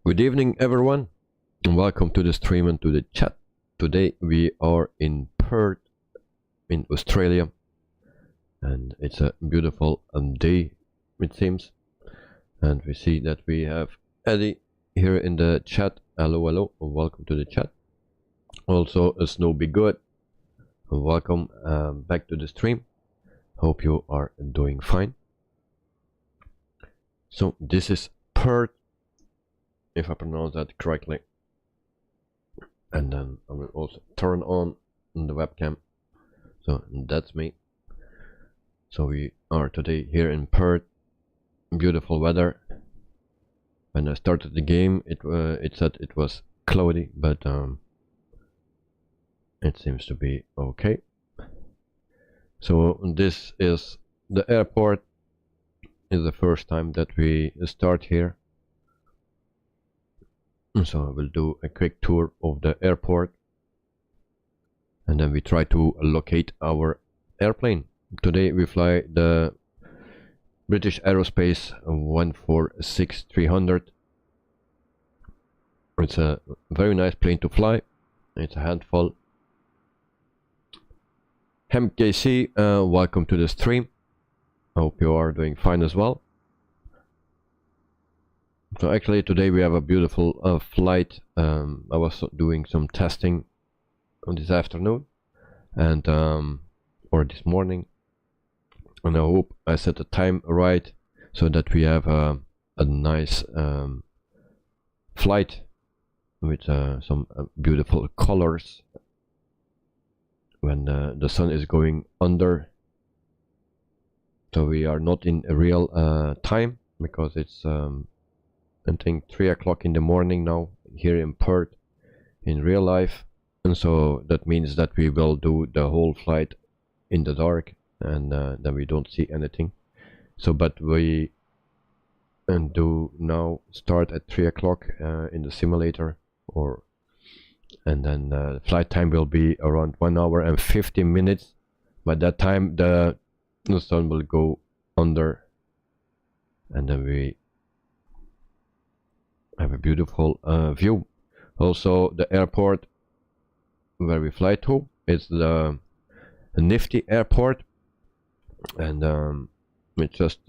Good evening everyone, and welcome to the stream and to the chat. Today we are in Perth in Australia, and it's a beautiful day it seems, and we see that we have Eddie here in the chat. Hello, welcome to the chat. Also a Snow Be Good, welcome back to the stream. Hope you are doing fine. So this is Perth, if I pronounce that correctly, and then I will also turn on the webcam. So that's me. So we are today here in Perth. Beautiful weather. When I started the game, it said it was cloudy, but it seems to be okay. So this is the airport. Is the first time that we start here. So I will do a quick tour of the airport, and then we try to locate our airplane. Today we fly the British Aerospace 146-300. It's a very nice plane to fly. It's a handful. MKC, welcome to the stream. I hope you are doing fine as well. So actually today we have a beautiful flight. I was doing some testing on this afternoon and or this morning, and I hope I set the time right so that we have a nice flight with some beautiful colors when the sun is going under. So we are not in real time because it's I think 3 o'clock in the morning now here in Perth in real life, and so that means that we will do the whole flight in the dark, and then we don't see anything. So but we do now start at 3 o'clock in the simulator, and then flight time will be around 1 hour and 15 minutes. By that time the sun will go under, and then we have a beautiful view. Also the airport where we fly to is the Nifty airport, and it's just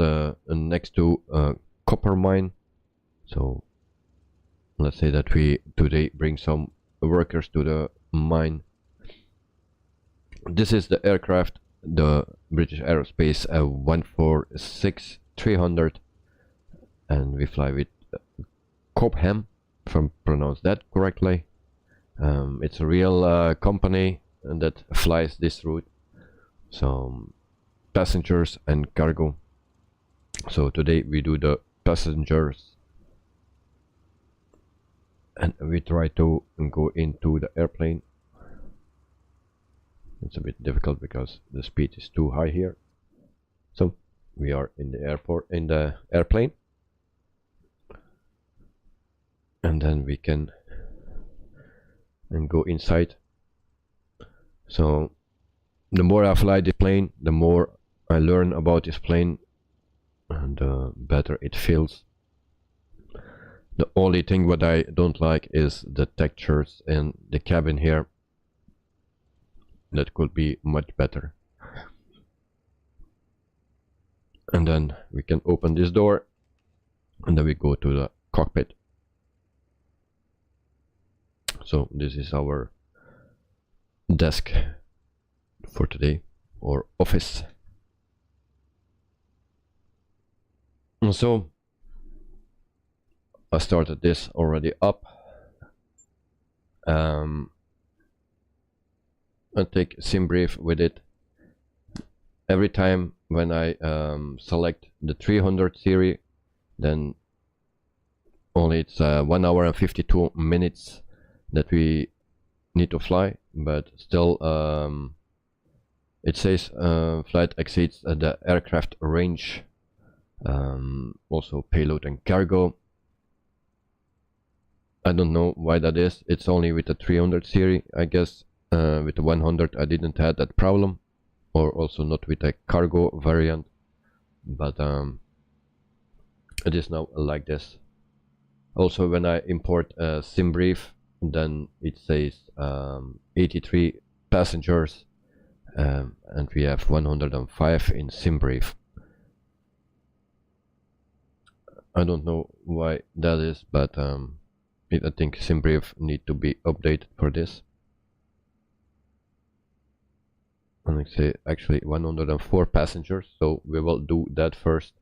next to a copper mine. So let's say that we today bring some workers to the mine. This is the aircraft, the British Aerospace 146-300, and we fly with Cobham, if I pronounce that correctly. It's a real company that flies this route, so passengers and cargo. So today we do the passengers, and we try to go into the airplane. It's a bit difficult because the speed is too high here. So we are in the airport, in the airplane, and then we can go inside. So the more I fly this plane, the more I learn about this plane, and better it feels. The only thing what I don't like is the textures in the cabin here. That could be much better. And then we can open this door, and then we go to the cockpit. So this is our desk for today, or office. And so I started this already up. I take sim brief with it. Every time when I select the 300 series, then only it's 1 hour and 52 minutes that we need to fly, but still it says flight exceeds the aircraft range, also payload and cargo. I don't know why that is. It's only with the 300 series, I guess. With the 100 I didn't have that problem, or also not with the cargo variant, but it is now like this. Also, when I import a sim brief, then it says 83 passengers, and we have 105 in sim brief. I don't know why that is, but I think sim brief need to be updated for this. And I say actually 104 passengers, so we will do that first.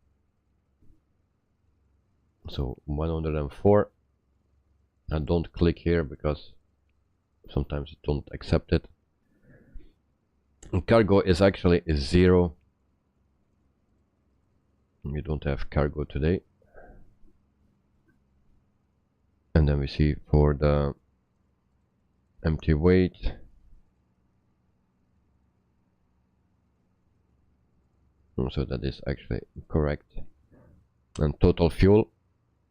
So 104, and don't click here because sometimes it don't accept it. And cargo is actually 0. We don't have cargo today. And then we see for the empty weight, so that is actually correct. And total fuel,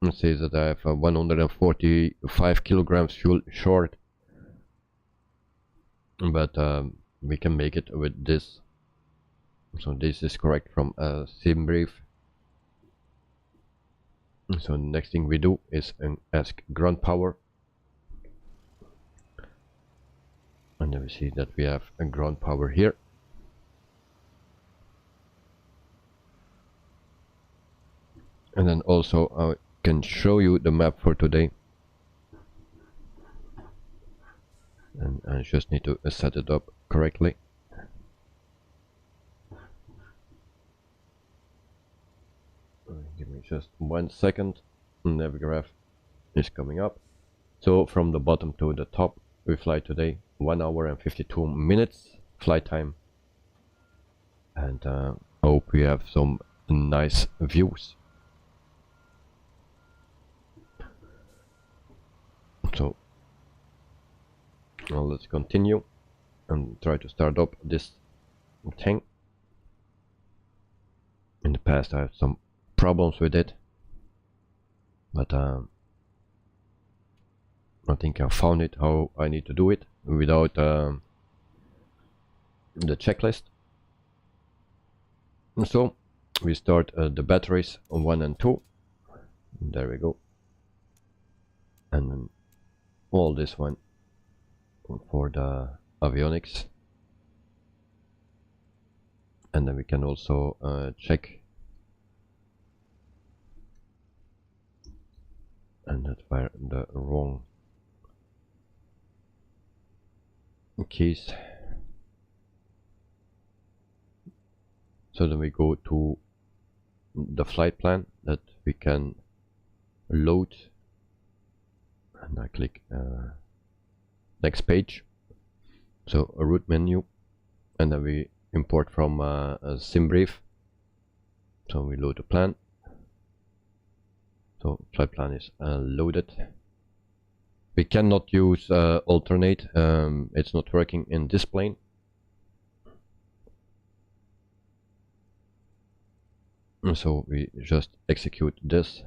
it says that I have 145 kilograms fuel short, but we can make it with this. So this is correct from a sim brief. So the next thing we do is ask ground power, and then we see that we have a ground power here. And then also I can show you the map for today, and I just need to set it up correctly. Give me just 1 second. Navigraph is coming up. So from the bottom to the top, we fly today 1 hour and 52 minutes flight time, and hope we have some nice views. So now let's continue and try to start up this thing. In the past I had some problems with it, but I think I found it how I need to do it without the checklist. And so we start the batteries on 1 and 2. There we go. And then all this one for the avionics, and then we can also check, and that's where the wrong keys. So then we go to the flight plan that we can load, and I click next page. So a route menu, and then we import from a sim brief. So we load the plan. So flight plan is loaded. We cannot use alternate, it's not working in this plane. And so we just execute this.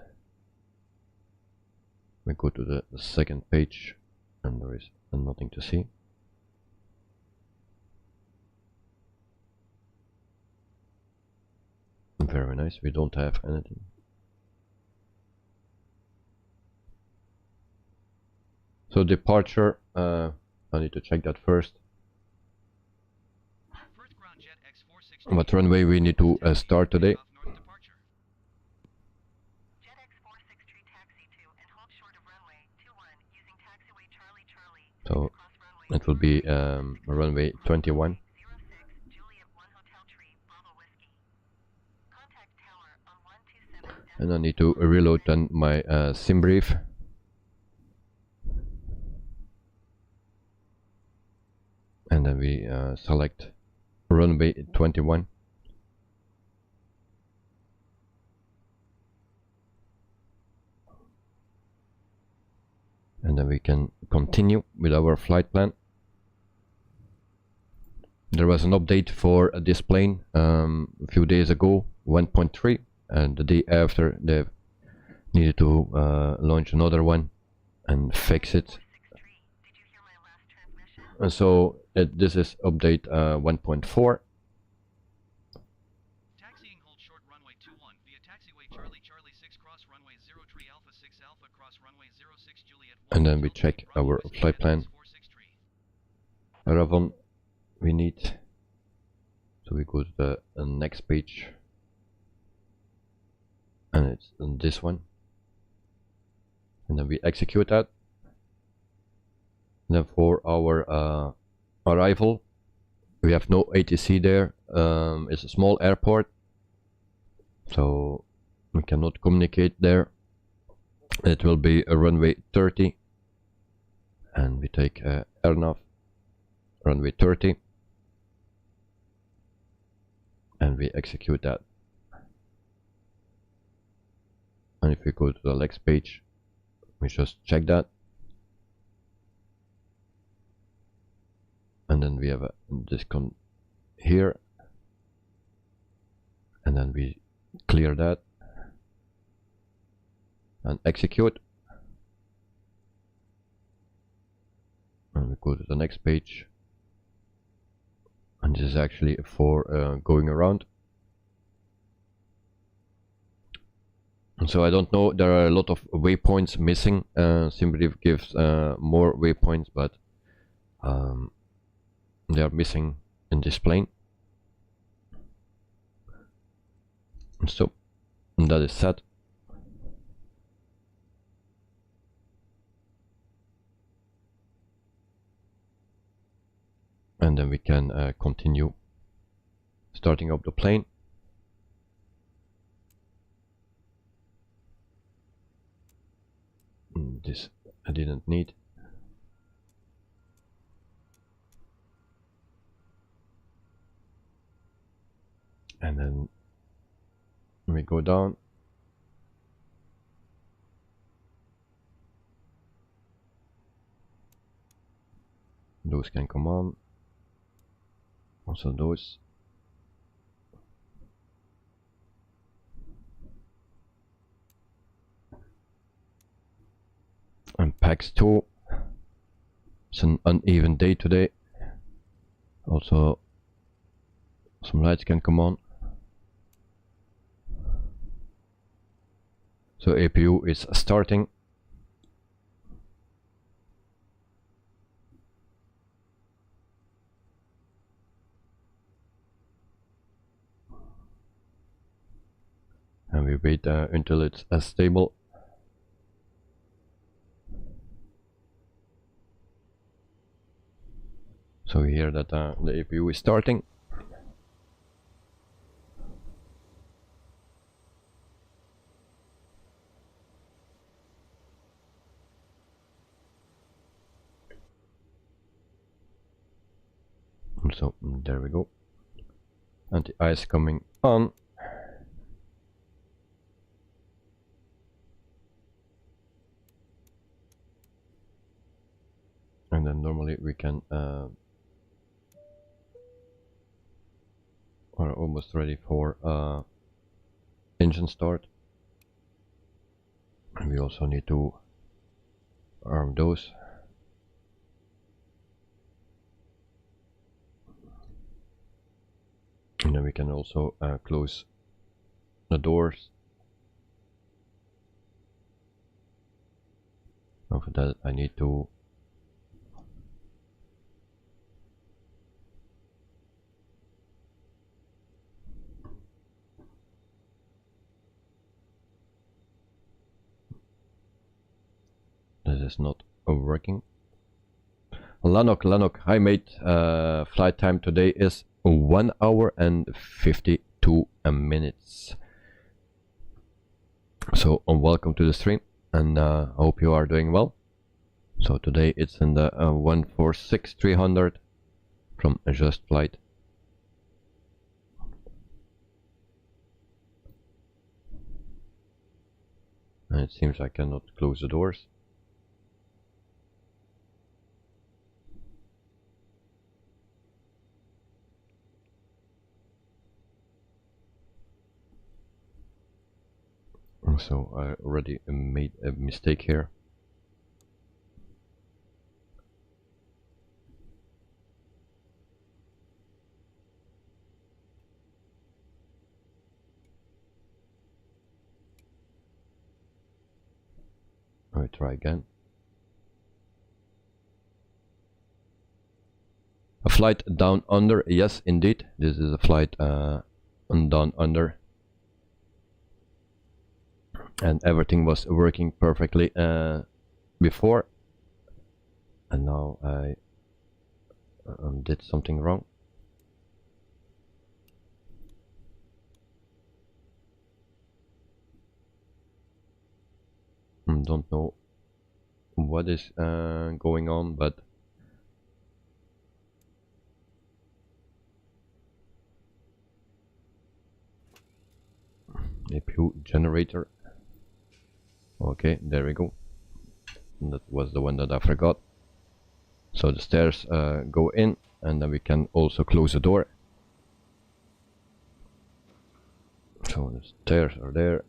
We go to the second page, and there is nothing to see. Very nice, we don't have anything. So departure, I need to check that first. What runway we need to start today? So it will be runway 21. And I need to reload then my sim brief. And then we select runway 21. And then we can continue with our flight plan. There was an update for this plane a few days ago, 1.3, and the day after they needed to launch another one and fix it. And so this is update 1.4. Taxiing hold short runway 21 via taxiway Charlie 6 cross runway 03 Alpha 6 Alpha cross runway And then we check our flight plan. Ravon we need. So we go to the next page. And it's this one. And then we execute that. And then for our arrival, we have no ATC there. It's a small airport, so we cannot communicate there. It will be a runway 30, and we take airnav runway 30, and we execute that. And if we go to the next page, we just check that. And then we have this here, and then we clear that and execute. And we go to the next page, and this is actually for going around. And so I don't know, there are a lot of waypoints missing. SimBrief gives more waypoints, but they are missing in this plane. So that is set. And then we can continue starting up the plane. This I didn't need. And then we go down. Those can come on. Also those. And packs 2. It's an uneven day today. Also some lights can come on. So APU is starting. And we wait until it's stable. So we hear that the APU is starting. So there we go. And the ice coming on. And then normally we can are almost ready for engine start. And we also need to arm those. And then we can also close the doors. Now for that I need to this is not working. Lanok, hi mate, flight time today is 1 hour and 52 minutes. So welcome to the stream, and I hope you are doing well. So today it's in the 146-300 from Just Flight. And it seems I cannot close the doors. So I already made a mistake here. I try again. A flight down under, yes indeed, this is a flight down under, and everything was working perfectly before, and now I did something wrong. Don't know what is going on, but APU generator. Okay, there we go. That was the one that I forgot. So the stairs go in, and then we can also close the door. So the stairs are there,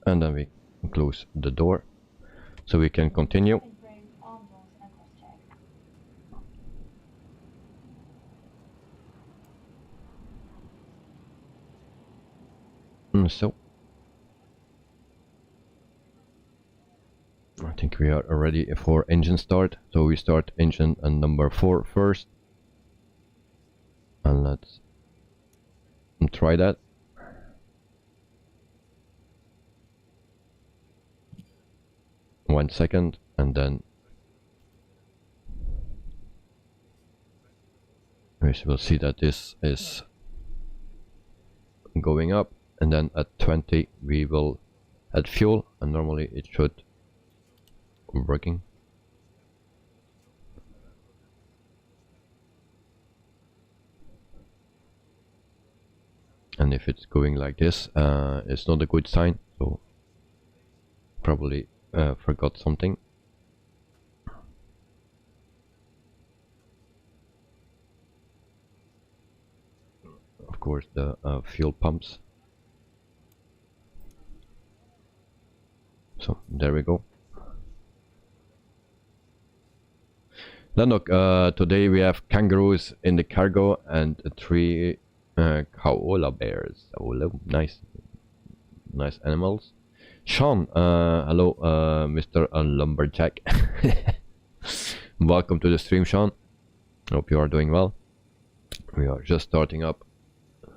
and then we close the door, so we can continue. So I think we are ready for engine start, so we start engine number 4 first, and let's try that. One second, and then we will see that this is going up, and then at 20 we will add fuel, and normally it should working. And if it's going like this, it's not a good sign, so probably forgot something. Of course, the fuel pumps. So there we go. Then look, today we have kangaroos in the cargo and 3 koala bears. Oh, nice animals. Sean, hello, Mr. Lumberjack. Welcome to the stream, Sean. Hope you are doing well. We are just starting up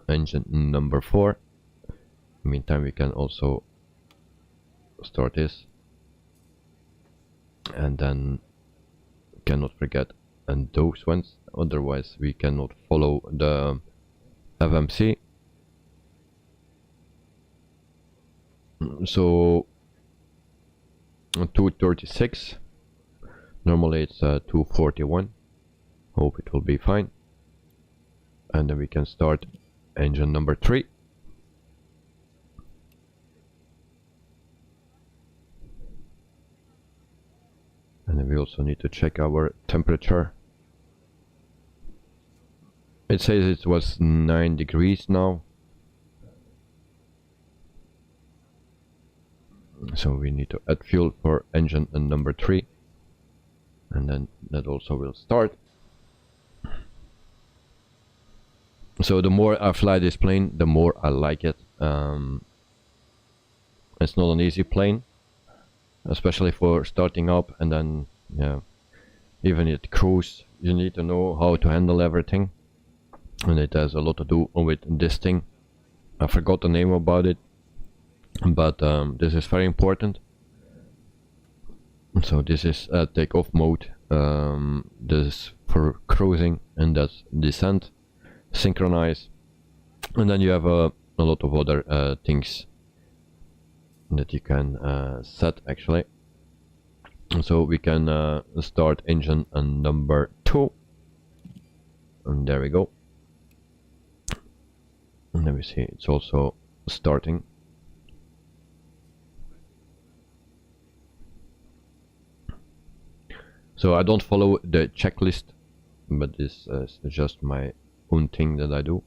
engine number 4. Meantime, we can also start this, and then cannot forget and those ones, otherwise we cannot follow the FMC. So 236, normally it's 241. Hope it will be fine, and then we can start engine number 3. And then we also need to check our temperature. It says it was 9 degrees now, so we need to add fuel for engine number 3, and then that also will start. So the more I fly this plane, the more I like it. It's not an easy plane, especially for starting up, and then even at cruise you need to know how to handle everything, and it has a lot to do with this thing. I forgot the name about it, but this is very important. So this is takeoff mode, this is for cruising, and that's descent, synchronize, and then you have a lot of other things that you can set actually. So we can start engine number 2, and there we go. And let me see, it's also starting. So I don't follow the checklist, but this is just my own thing that I do,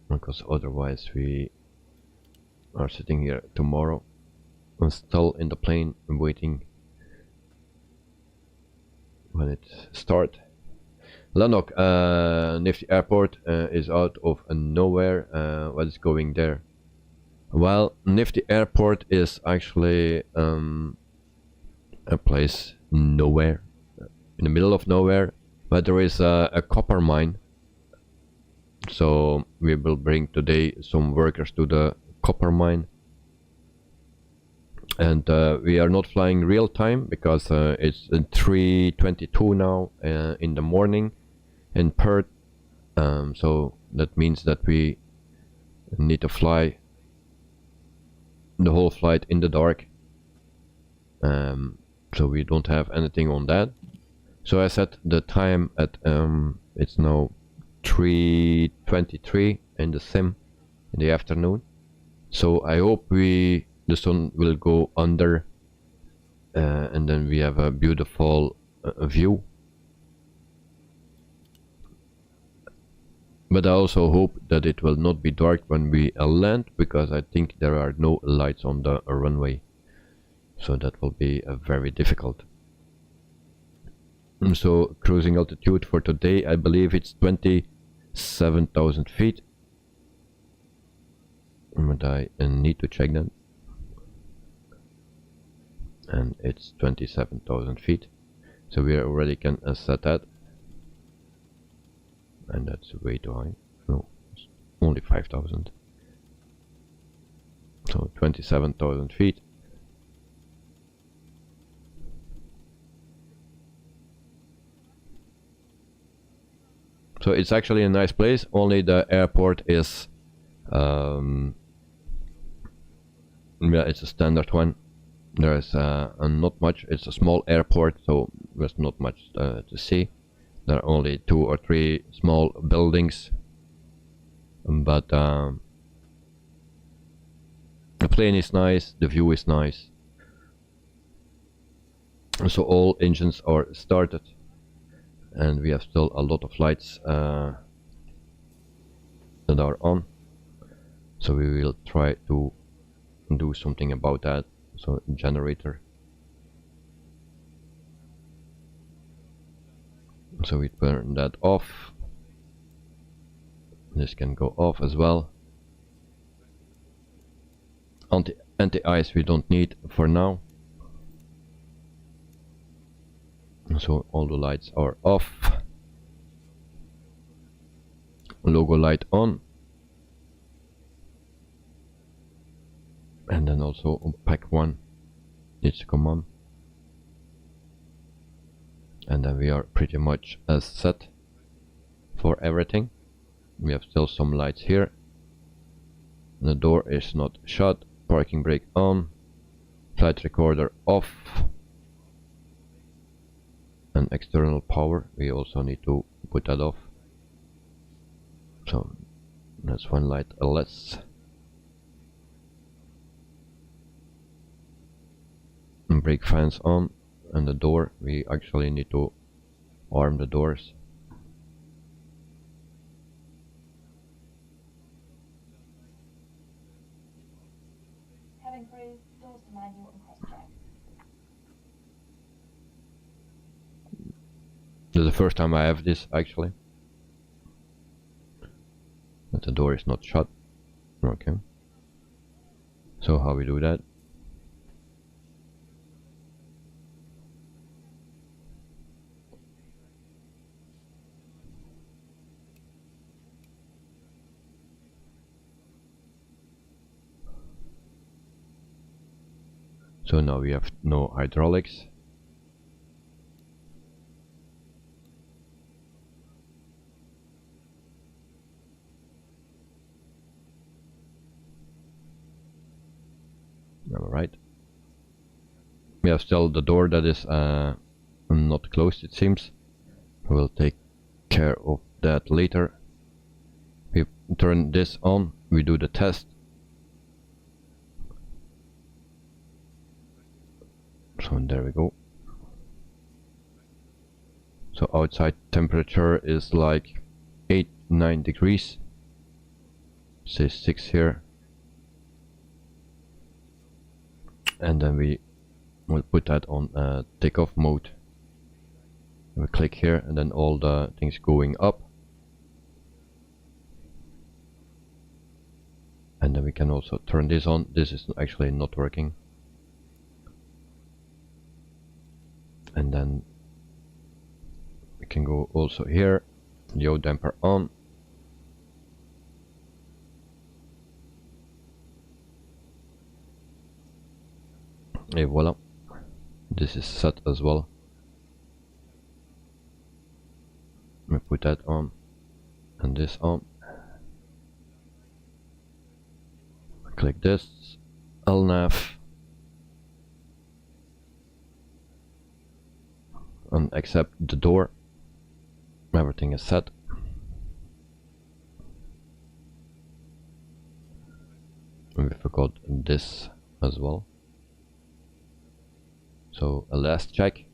because otherwise we are sitting here tomorrow and still in the plane and waiting when it starts. Lanok, Nifty Airport is out of nowhere. What is going there? Well, Nifty Airport is actually a place nowhere. in the middle of nowhere, but there is a copper mine. So we will bring today some workers to the copper mine. And we are not flying real time because it's 3:22 now in the morning in Perth. So that means that we need to fly the whole flight in the dark. So we don't have anything on that. So I set the time at it's now 3:23 in the sim in the afternoon. So I hope the sun will go under and then we have a beautiful view. But I also hope that it will not be dark when we land, because I think there are no lights on the runway. So that will be very difficult. So cruising altitude for today, I believe it's 27,000 feet. But I need to check that. And it's 27,000 feet. So we already can set that. And that's way too high. No, it's only 5,000. So 27,000 feet. So it's actually a nice place, only the airport is yeah, it's a standard one. There's not much, it's a small airport, so there's not much to see. There are only 2 or 3 small buildings, but the plane is nice, the view is nice. So all engines are started. And we have still a lot of lights that are on, so we will try to do something about that. So generator, so we turn that off. This can go off as well. Anti-ice we don't need for now. So all the lights are off. Logo light on. And then also pack 1 needs to come on. And then we are pretty much as set for everything. We have still some lights here. The door is not shut. Parking brake on. Flight recorder off. And external power, we also need to put that off. So that's one light less. And brake fans on, and the door, we actually need to arm the doors. Cabin crew, doors to manual and cross check. This is the first time I have this actually. But the door is not shut. Okay. So how we do that? So now we have no hydraulics. Alright. We have still the door that is not closed, it seems. We'll take care of that later. We turn this on, we do the test. So there we go. So outside temperature is like 8-9 degrees. Say 6 here. And then we will put that on takeoff mode. We click here and then all the things going up. And then we can also turn this on. This is actually not working. And then can go also here, yaw damper on. Et voila, this is set as well. We put that on and this on. Click this, LNAV, and accept the door. Everything is set. We forgot this as well. So a last check.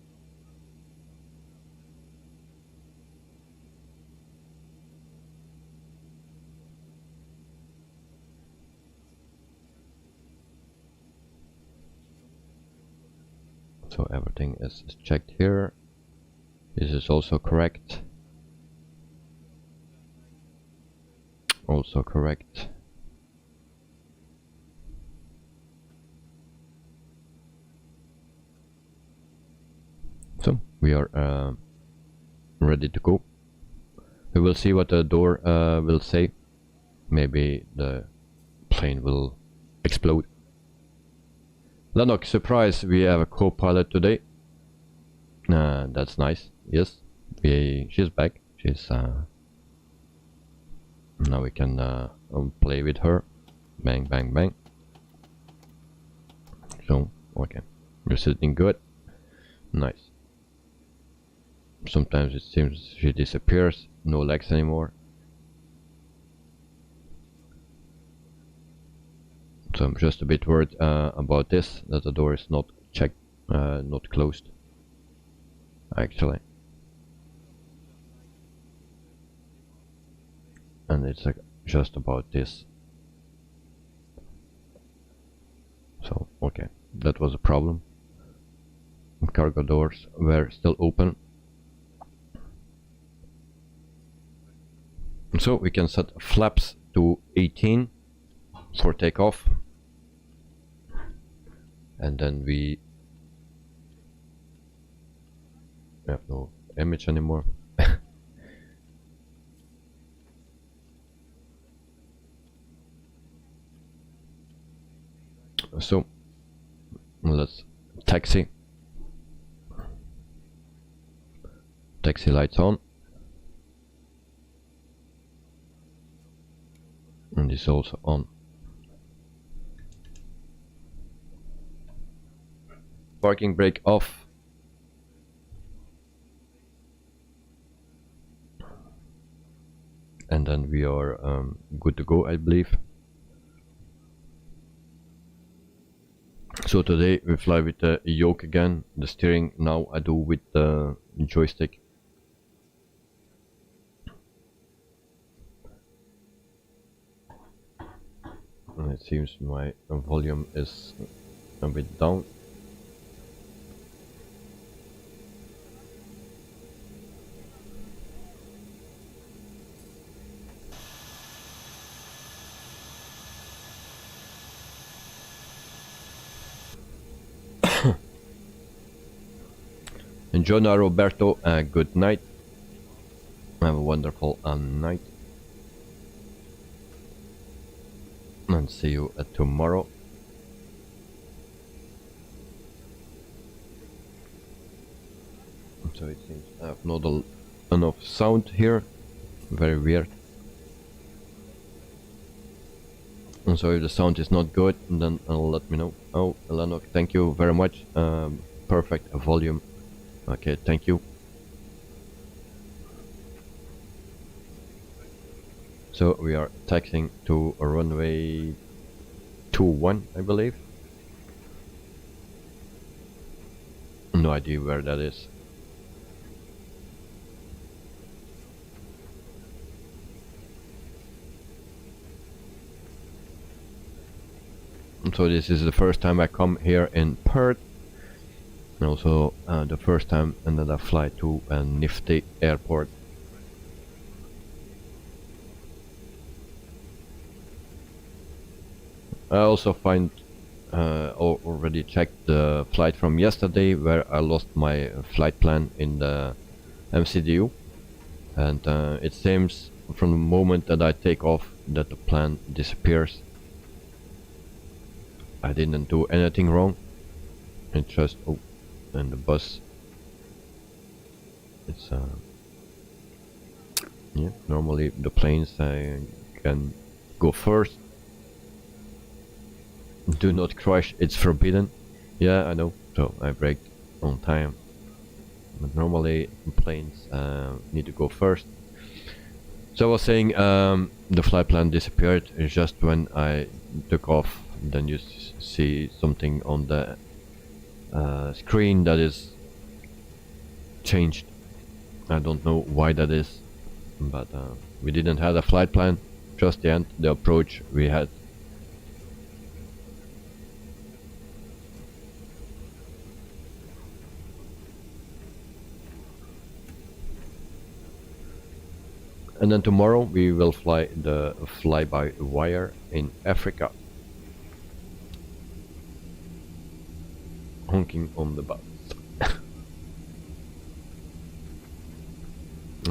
So everything is checked here. This is also correct. Also correct. So we are ready to go. We will see what the door will say. Maybe the plane will explode. Lennox, surprise, we have a co-pilot today. That's nice. Yes, she's back. She's now we can play with her. Bang, bang, bang. So, okay, you're sitting good. Nice. Sometimes it seems she disappears, no legs anymore. So I'm just a bit worried about this, that the door is not checked, not closed, actually. And it's just about this. So, okay, that was a problem. Cargo doors were still open. So we can set flaps to 18 for takeoff. And then we have no image anymore. So let's taxi. Taxi lights on. And this also on. Parking brake off. And then we are good to go, I believe. So today we fly with the yoke again. The steering now I do with the joystick. And it seems my volume is a bit down. Giorno Roberto, good night. Have a wonderful night. And see you tomorrow. So it seems I have not enough sound here. Very weird. And so if the sound is not good, then let me know. Oh, Lennox, thank you very much. Perfect volume. Okay, thank you. So we are taxiing to a runway 21, I believe. No idea where that is. So this is the first time I come here in Perth. And also the first time that I fly to a Nifty airport. I also find already checked the flight from yesterday, where I lost my flight plan in the MCDU, and it seems from the moment that I take off that the plan disappears. I didn't do anything wrong. It just and the bus. It's yeah. Normally the planes can go first. Do not crash. It's forbidden. Yeah, I know. So I braked on time. But normally planes need to go first. So I was saying the flight plan disappeared just when I took off. Then you see something on the screen that is changed. I don't know why that is, but we didn't have a flight plan, just the approach we had. And then tomorrow we will fly the fly-by-wire in Africa. Honking on the bus.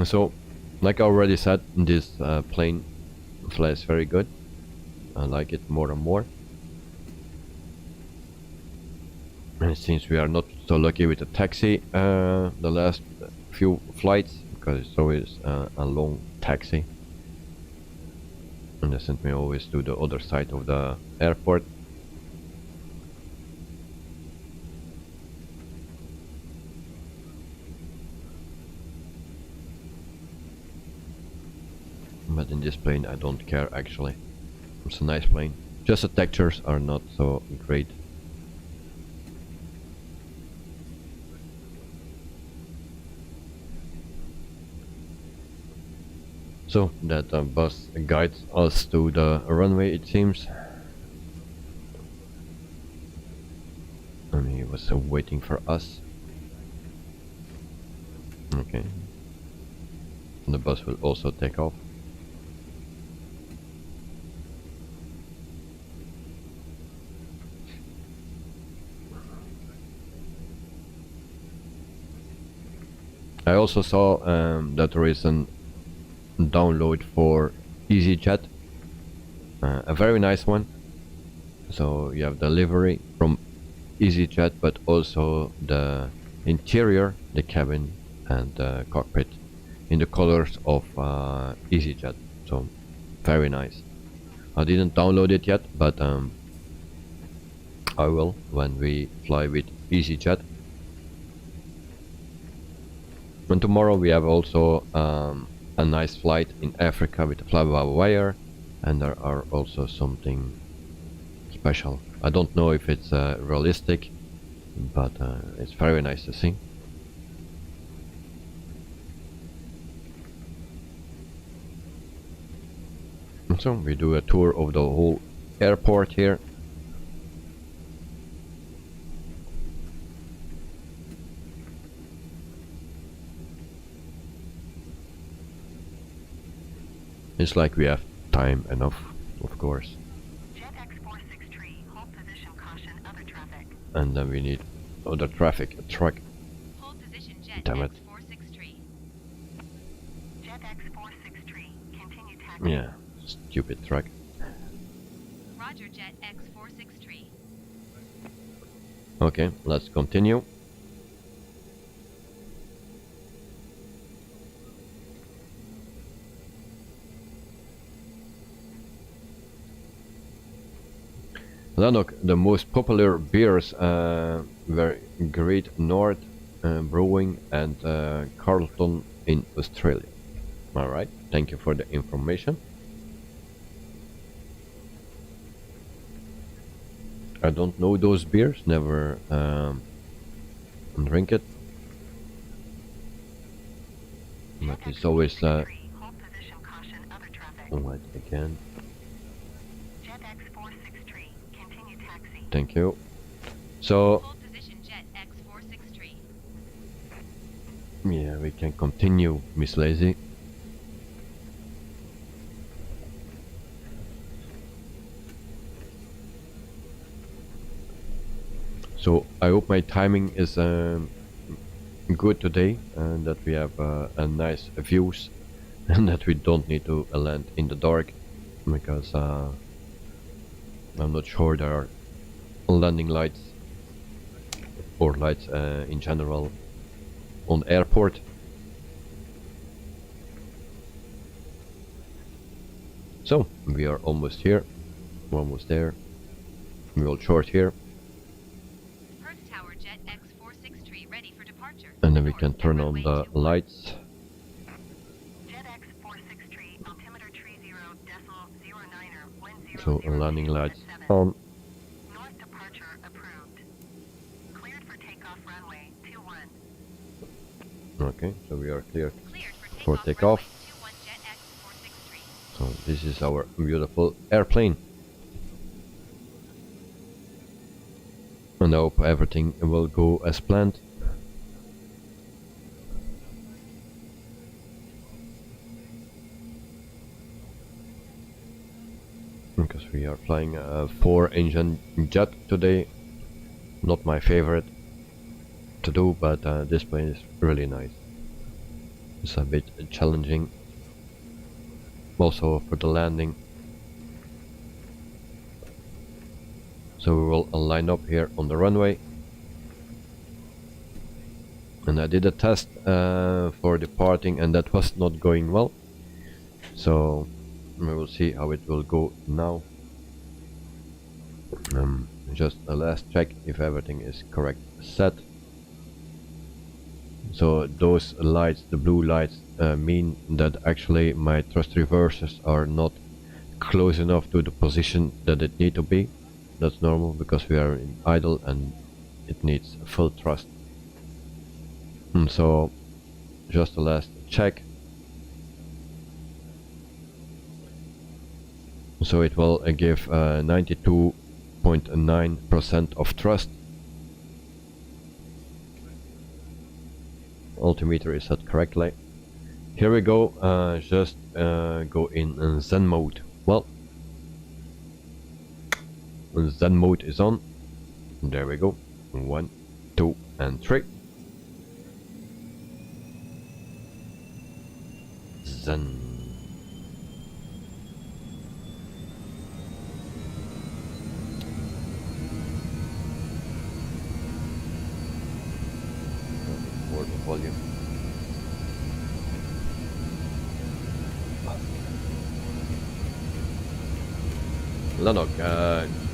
So, like I already said, this plane flies very good. I like it more and more. And since we are not so lucky with the taxi, the last few flights, because it's always a long taxi, and they sent me always to the other side of the airport. But in this plane I don't care actually. It's a nice plane. Just the textures are not so great. So that bus guides us to the runway, it seems. And he was waiting for us. Okay. And the bus will also take off. I also saw that there is an download for EasyJet, a very nice one. So you have the livery from EasyJet, but also the interior, the cabin and the cockpit in the colors of EasyJet. So very nice. I didn't download it yet, but I will when we fly with EasyJet. And tomorrow we have also a nice flight in Africa with the fly-by-wire, and there are also something special. I don't know if it's realistic, but it's very nice to see. And so we do a tour of the whole airport here. It's like we have time enough, of course. Jet X463, hold position, caution, other traffic. And then we need other traffic, a truck. Hold position, Jet Damn it. X463. Jet X463, continue taxi. Yeah, stupid truck. Roger, Jet X463. Okay, let's continue. Then the most popular beers were Great North Brewing and Carlton in Australia. Alright, thank you for the information. I don't know those beers, never drink it. But it's always hold position, caution, other traffic. alright again. Jet X463, continue taxi. Thank you. So Hold position, Jet X463. yeah, we can continue, Miss Lazy. So I hope my timing is good today, and that we have a nice views, and that we don't need to land in the dark, because I'm not sure there are landing lights or lights in general on the airport. So we are almost here, we're almost there. We will short here, Perth Tower Jet X463 ready for departure. and then we can turn on the lights. Jet X463 altimeter 30.09er So landing lights on. North departure approved. Cleared for takeoff runway 21. Okay, so we are cleared Cleared for for takeoff. takeoff. Runway 21 Jet X463. So this is our beautiful airplane, and I hope everything will go as planned. Because we are flying a 4-engine jet today. Not my favorite to do, but this plane is really nice. It's a bit challenging also for the landing. So we will line up here on the runway, and I did a test for departing, and that was not going well, so we will see how it will go now. Just a last check if everything is correct set. So those lights, the blue lights, mean that actually my thrust reversers are not close enough to the position that it need to be. That's normal because we are in idle and it needs full thrust. So just a last check. So it will give 92.9% of thrust. Altimeter is set correctly. Here we go. Just go in Zen mode. Well, Zen mode is on. There we go. 1, 2, and 3. Zen. More the volume. Lanok,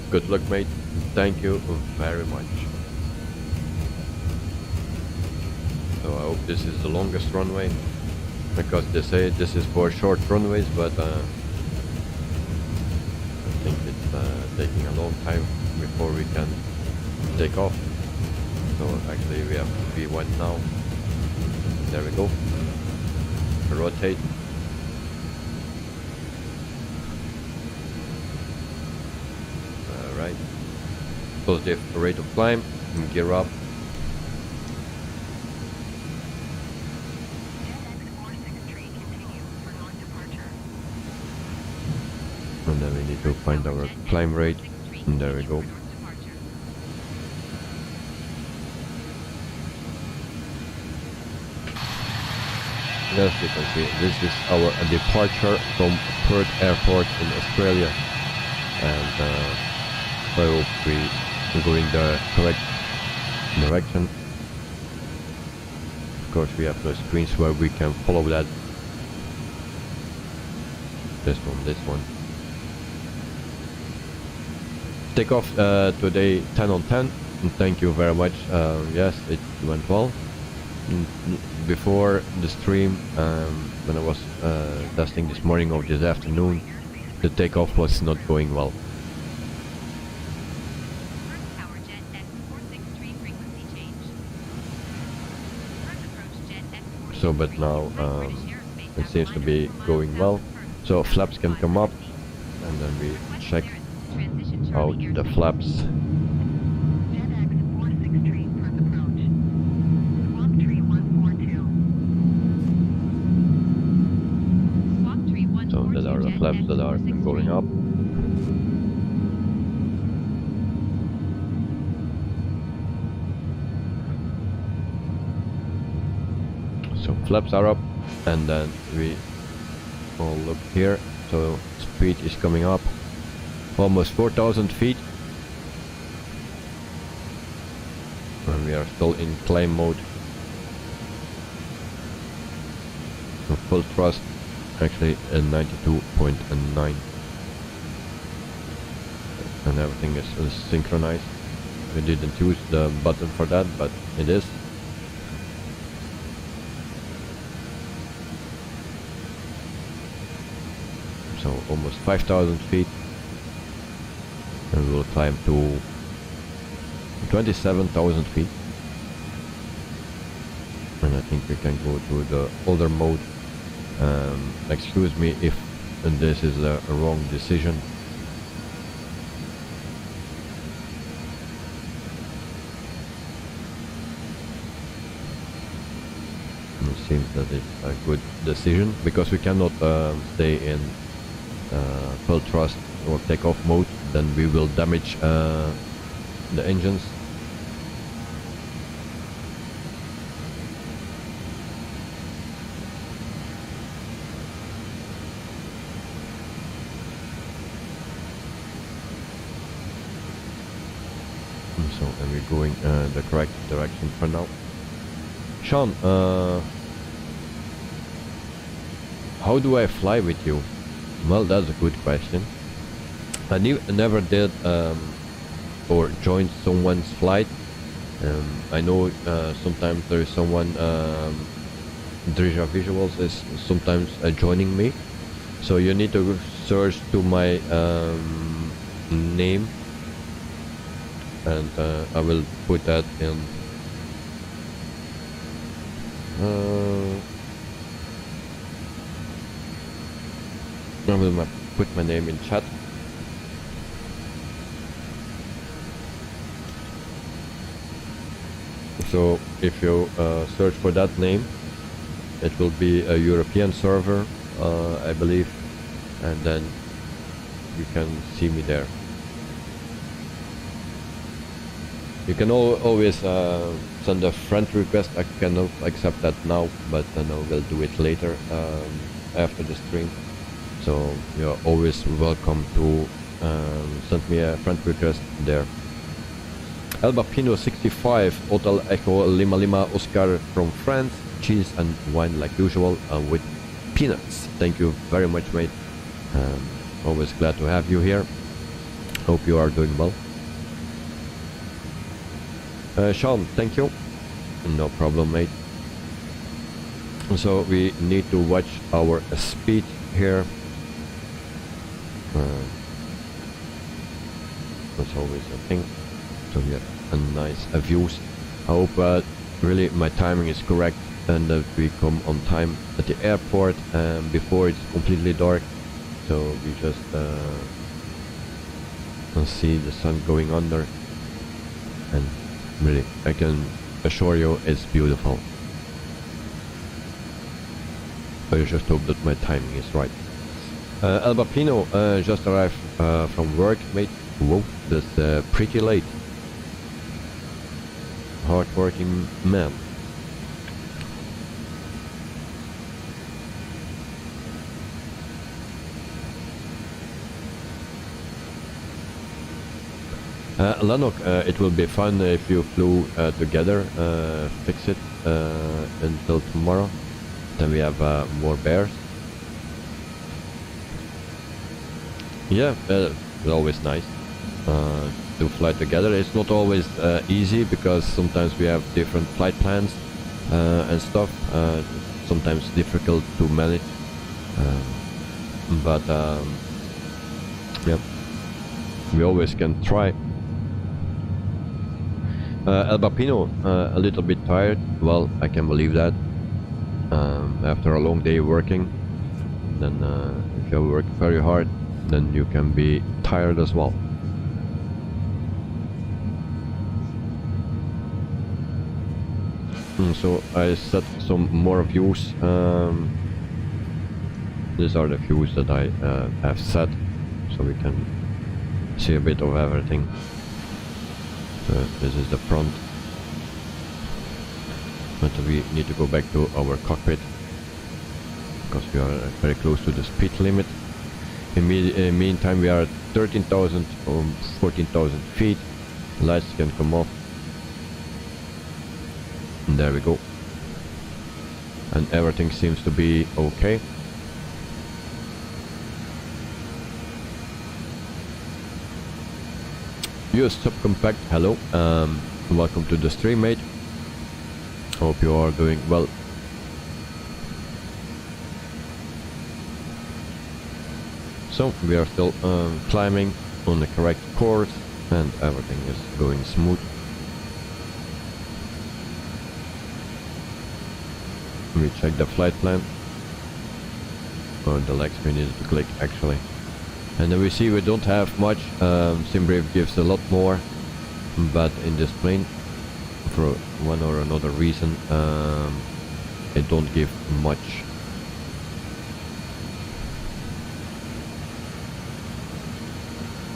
good luck, mate. Thank you very much. So I hope this is the longest runway, because they say this is for short runways, but I think it's taking a long time before we can take off. So actually we have V1 now. There we go. Rotate. Alright. Positive rate of climb. Gear up. And then we need to find our climb rate. And there we go. As you can see, this is our departure from Perth Airport in Australia, and I hope we are going the correct direction. Of course, we have the screens where we can follow that. This one. Takeoff today 10 on 10. And thank you very much. Yes, it went well. Before the stream, when I was testing this morning or this afternoon, the takeoff was not going well. So, but now it seems to be going well. So flaps can come up, and then we check out the flaps. So that are the flaps that are going up. flaps are up, and then we all look here. So speed is coming up, almost 4,000 feet, and we are still in climb mode. So full thrust, actually 92.9, and everything is synchronized. We didn't use the button for that, but it is. So almost 5,000 feet, and we will climb to 27,000 feet, and I think we can go to the older mode. Excuse me if this is a wrong decision. It seems that it's a good decision, because we cannot stay in full thrust or takeoff mode, then we will damage the engines. So, and we're going the correct direction for now. Sean, how do I fly with you? Well, that's a good question. I never did or joined someone's flight. I know sometimes there is someone, Drija Visuals is sometimes joining me. So you need to search to my name, and I will put that in. I will put my name in chat. So if you search for that name, it will be a European server, I believe, and then you can see me there. You can always send a friend request. I cannot accept that now, but I will do it later after the stream. So you're always welcome to send me a friend request there. Elba Pino 65, Hotel Echo Lima Lima Oscar from France, cheese and wine like usual with peanuts. Thank you very much, mate. Always glad to have you here. Hope you are doing well. Sean, thank you. No problem, mate. So we need to watch our speed here. That's always a thing. So we have a nice views. I hope really my timing is correct and that we come on time at the airport before it's completely dark. So we just see the sun going under, and really I can assure you it's beautiful. I just hope that my timing is right. Elba Pino just arrived from work, mate. Whoa, that's pretty late. Hard-working man. Lanok, it will be fun if you flew together. Fix it until tomorrow. Then we have more bears. Yeah, it's always nice to fly together. It's not always easy because sometimes we have different flight plans and stuff. Sometimes difficult to manage, but yeah, we always can try. Elba Pino, a little bit tired. Well, I can believe that. After a long day working, then if you work very hard, then you can be tired as well. So I set some more views. These are the views that I have set, so we can see a bit of everything. This is the front. But we need to go back to our cockpit because we are very close to the speed limit. In meantime, we are at 13,000 or 14,000 feet. Lights can come off. And there we go. And everything seems to be okay. US Subcompact, hello. Welcome to the stream, mate. Hope you are doing well. So we are still climbing on the correct course and everything is going smooth. We check the flight plan. Or the legs we needed to click actually. And then we see we don't have much. SimBrave gives a lot more, but in this plane, for one or another reason, it don't give much.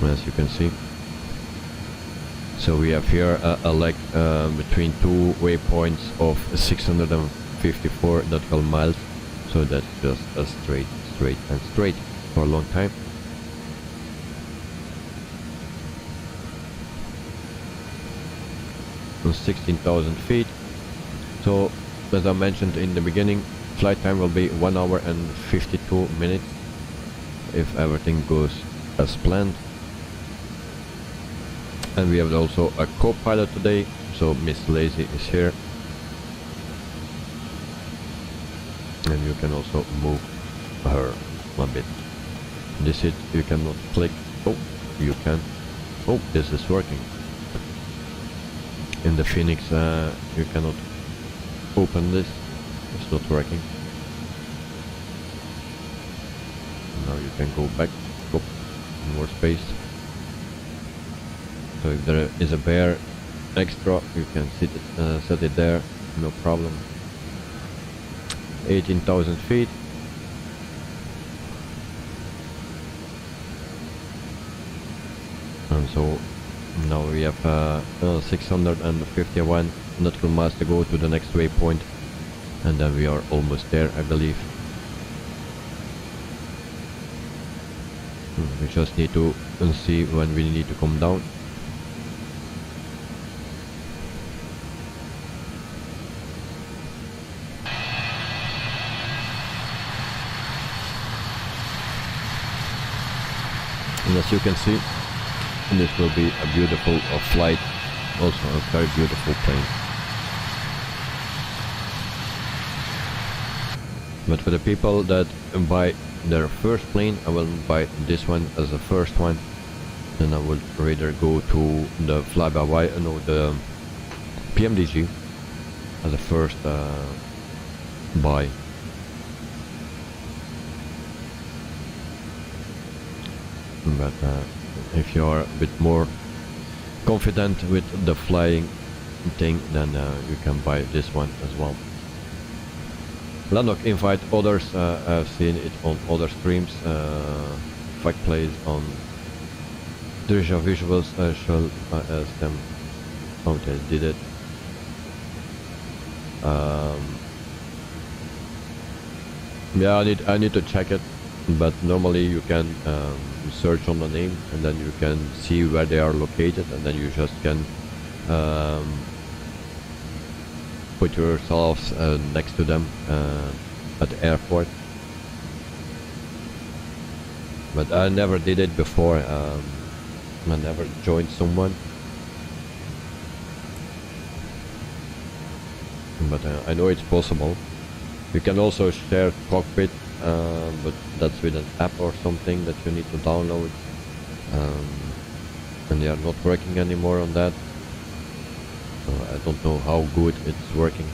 As you can see. So we have here a leg between two waypoints of 654 nautical miles. So that's just a straight for a long time. On 16,000 feet. So as I mentioned in the beginning, flight time will be 1 hour and 52 minutes if everything goes as planned. And we have also a co-pilot today, so Miss Lazy is here. And you can also move her a bit. This it you cannot click. Oh, you can. Oh, this is working. In the Phoenix you cannot open this. It's not working. Now you can go back. Oh, more space. So if there is a bear extra, you can set it there, no problem. 18,000 feet. And so now we have 651 nautical miles to go to the next waypoint, and then we are almost there, I believe. We just need to see when we need to come down. And as you can see, this will be a beautiful flight, also a very beautiful plane. But for the people that buy their first plane, I will buy this one as the first one. Then I would rather go to the fly-by-wire, no, the PMDG as a first buy. But if you are a bit more confident with the flying thing, then you can buy this one as well. Landok invite others. I've seen it on other streams. Fact plays on Deja Visuals. I shall ask them how they did it. Yeah, I need to check it. But normally you can search on the name and then you can see where they are located, and then you just can put yourselves next to them at the airport. But I never did it before. I never joined someone. But I know it's possible. You can also share cockpit. But that's with an app or something that you need to download, and they are not working anymore on that, so I don't know how good it's working.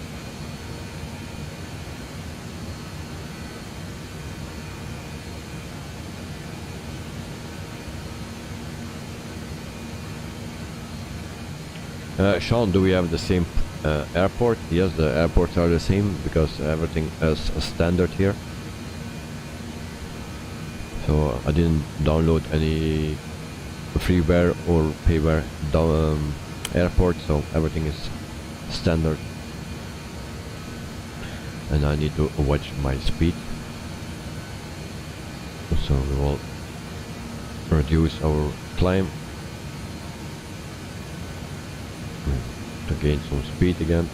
Sean, do we have the same airport? Yes, the airports are the same because everything is a standard here. So I didn't download any freeware or payware airport, so everything is standard. and I need to watch my speed. So we will reduce our climb to gain some speed again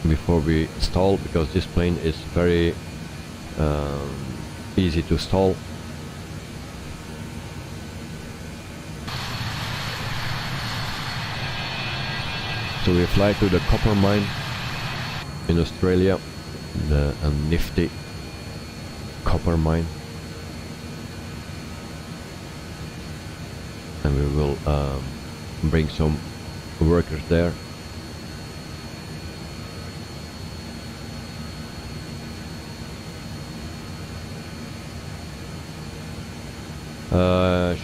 before we stall, because this plane is very easy to stall. So we fly to the copper mine in Australia, the Nifty copper mine, and we will bring some workers there.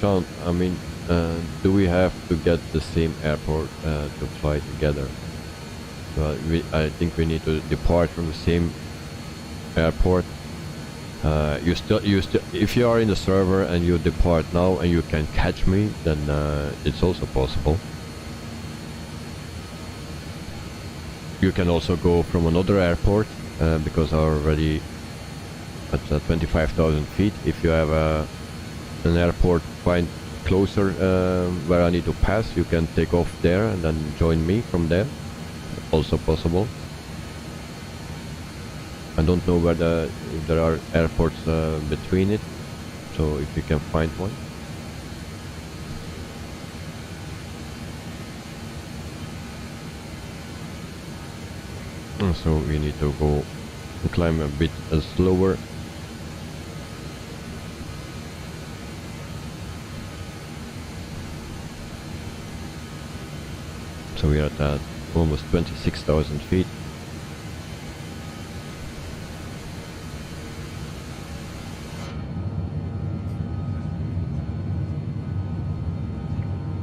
Sean, I mean, do we have to get the same airport to fly together? Well, I think we need to depart from the same airport. If you are in the server and you depart now and you can catch me, then it's also possible. You can also go from another airport because I'm already at 25,000 feet. If you have an airport quite closer where I need to pass, you can take off there and then join me from there. Also possible. I don't know whether if there are airports between it, so if you can find one. And so we need to go climb a bit slower. So we are at almost 26,000 feet.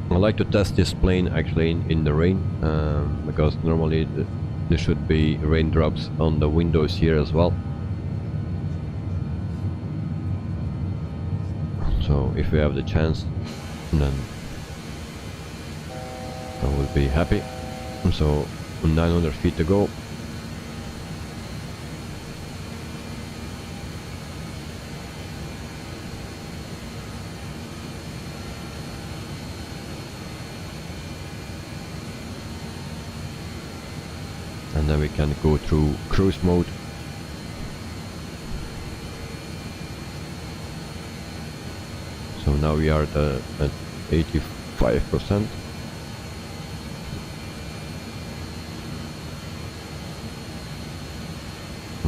I like to test this plane actually in the rain, because normally there should be raindrops on the windows here as well. So if we have the chance, then I will be happy. So 900 feet to go. And then we can go through cruise mode. So now we are at 85%.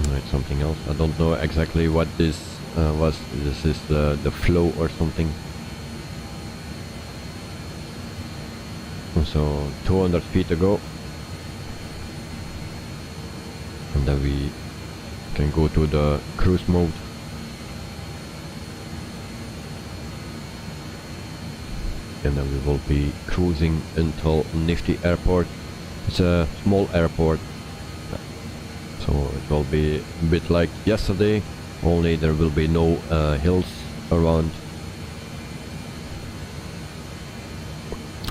Right, something else. I don't know exactly what this was. This is the flow or something. So 200 feet to go. And then we can go to the cruise mode. And then we will be cruising until Nifty Airport. It's a small airport, so it will be a bit like yesterday, only there will be no hills around.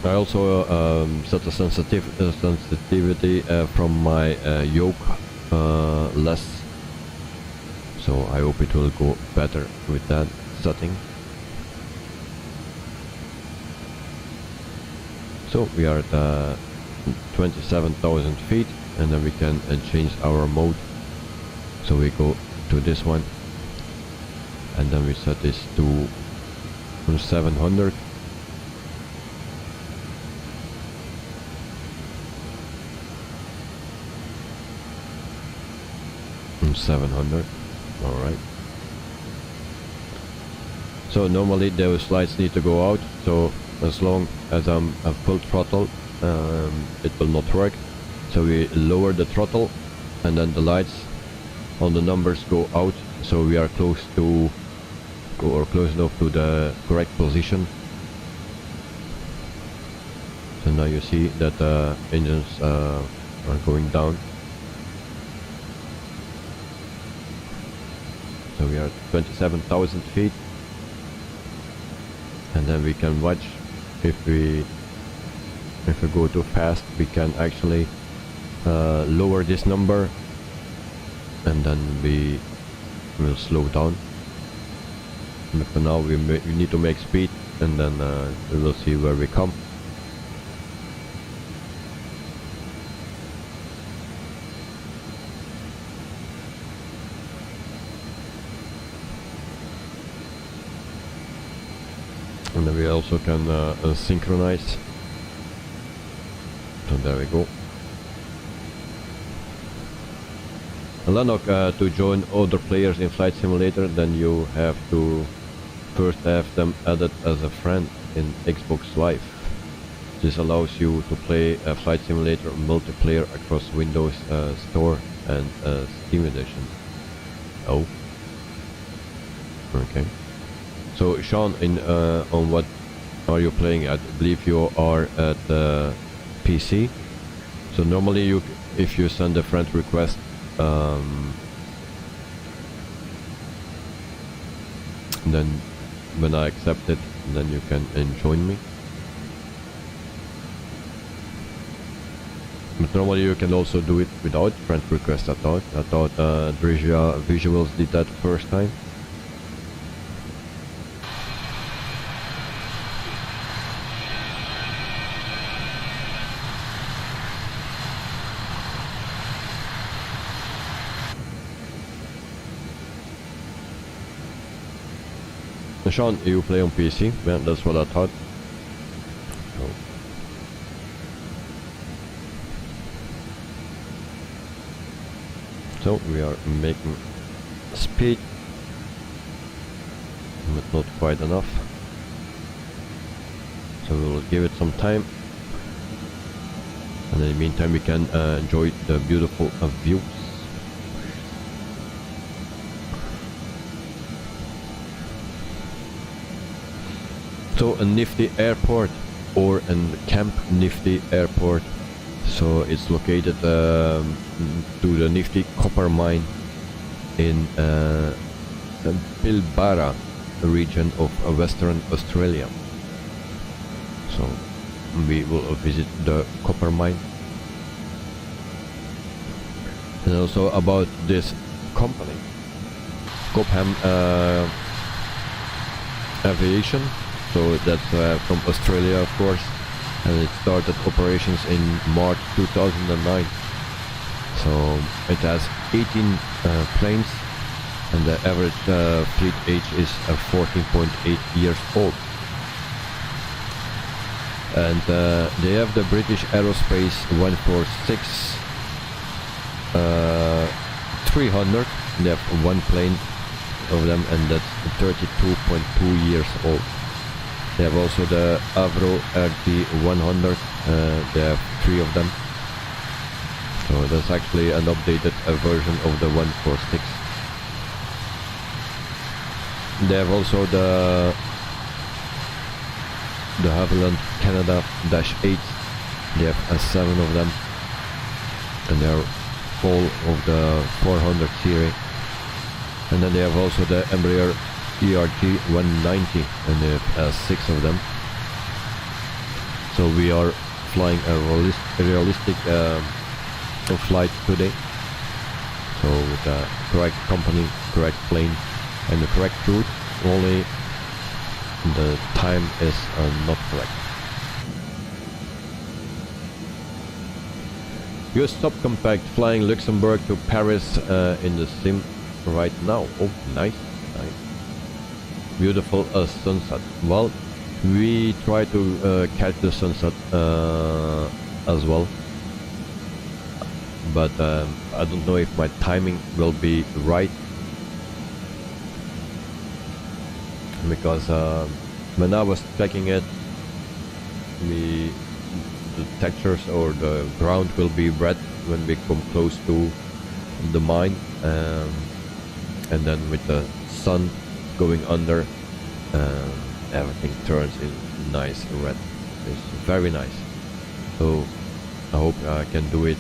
I also set a sensitivity from my yoke less, so I hope it will go better with that setting. So we are at 27,000 feet, and then we can change our mode. So we go to this one, and then we set this to 700. And 700. All right. So normally those lights need to go out. So as long as I'm at full throttle, it will not work. So we lower the throttle, and then the lights on the numbers go out. So we are close enough to the correct position. So now you see that the engines are going down. So we are at 27,000 feet, and then we can watch. If we go too fast, we can actually lower this number, and then we will slow down. But for now we need to make speed, and then we will see where we come. And then we also can synchronize. So there we go. And then to join other players in Flight Simulator, then you have to first have them added as a friend in Xbox Live. This allows you to play a Flight Simulator multiplayer across Windows Store and Steam Edition. Oh. Okay. So Sean, on what are you playing at? I believe you are at PC. So normally if you send a friend request, then when I accept it, then you can join me. But normally you can also do it without friend request at all. I thought Drizia Visuals did that first time. Sean, you play on PC? Yeah, that's what I thought. So we are making speed, but not quite enough. So we will give it some time, and in the meantime we can enjoy the beautiful views. So a Nifty airport, or a Camp Nifty airport. So it's located to the Nifty copper mine in Pilbara region of Western Australia. So we will visit the copper mine. And also about this company, Cobham Aviation. So that's from Australia, of course, and it started operations in March 2009. So it has 18 planes, and the average fleet age is 14.8 years old. And they have the British Aerospace 146 300. They have one plane of them, and that's 32.2 years old. They have also the Avro RT100, they have 3 of them. So that's actually an updated version of the 146. They have also the Havilland Canada -8. They have 7 of them, and they are all of the 400 series. And then they have also the Embraer ERT 190, and they have 6 of them. So we are flying a realistic flight today. So with the correct company, correct plane, and the correct route. Only the time is not correct. US subcompact flying Luxembourg to Paris in the sim right now. Oh, nice. Beautiful sunset. Well, we try to catch the sunset as well, but I don't know if my timing will be right, because when I was checking it, the textures or the ground will be red when we come close to the mine, and then with the sun going under, everything turns in nice red. It's very nice. So I hope I can do it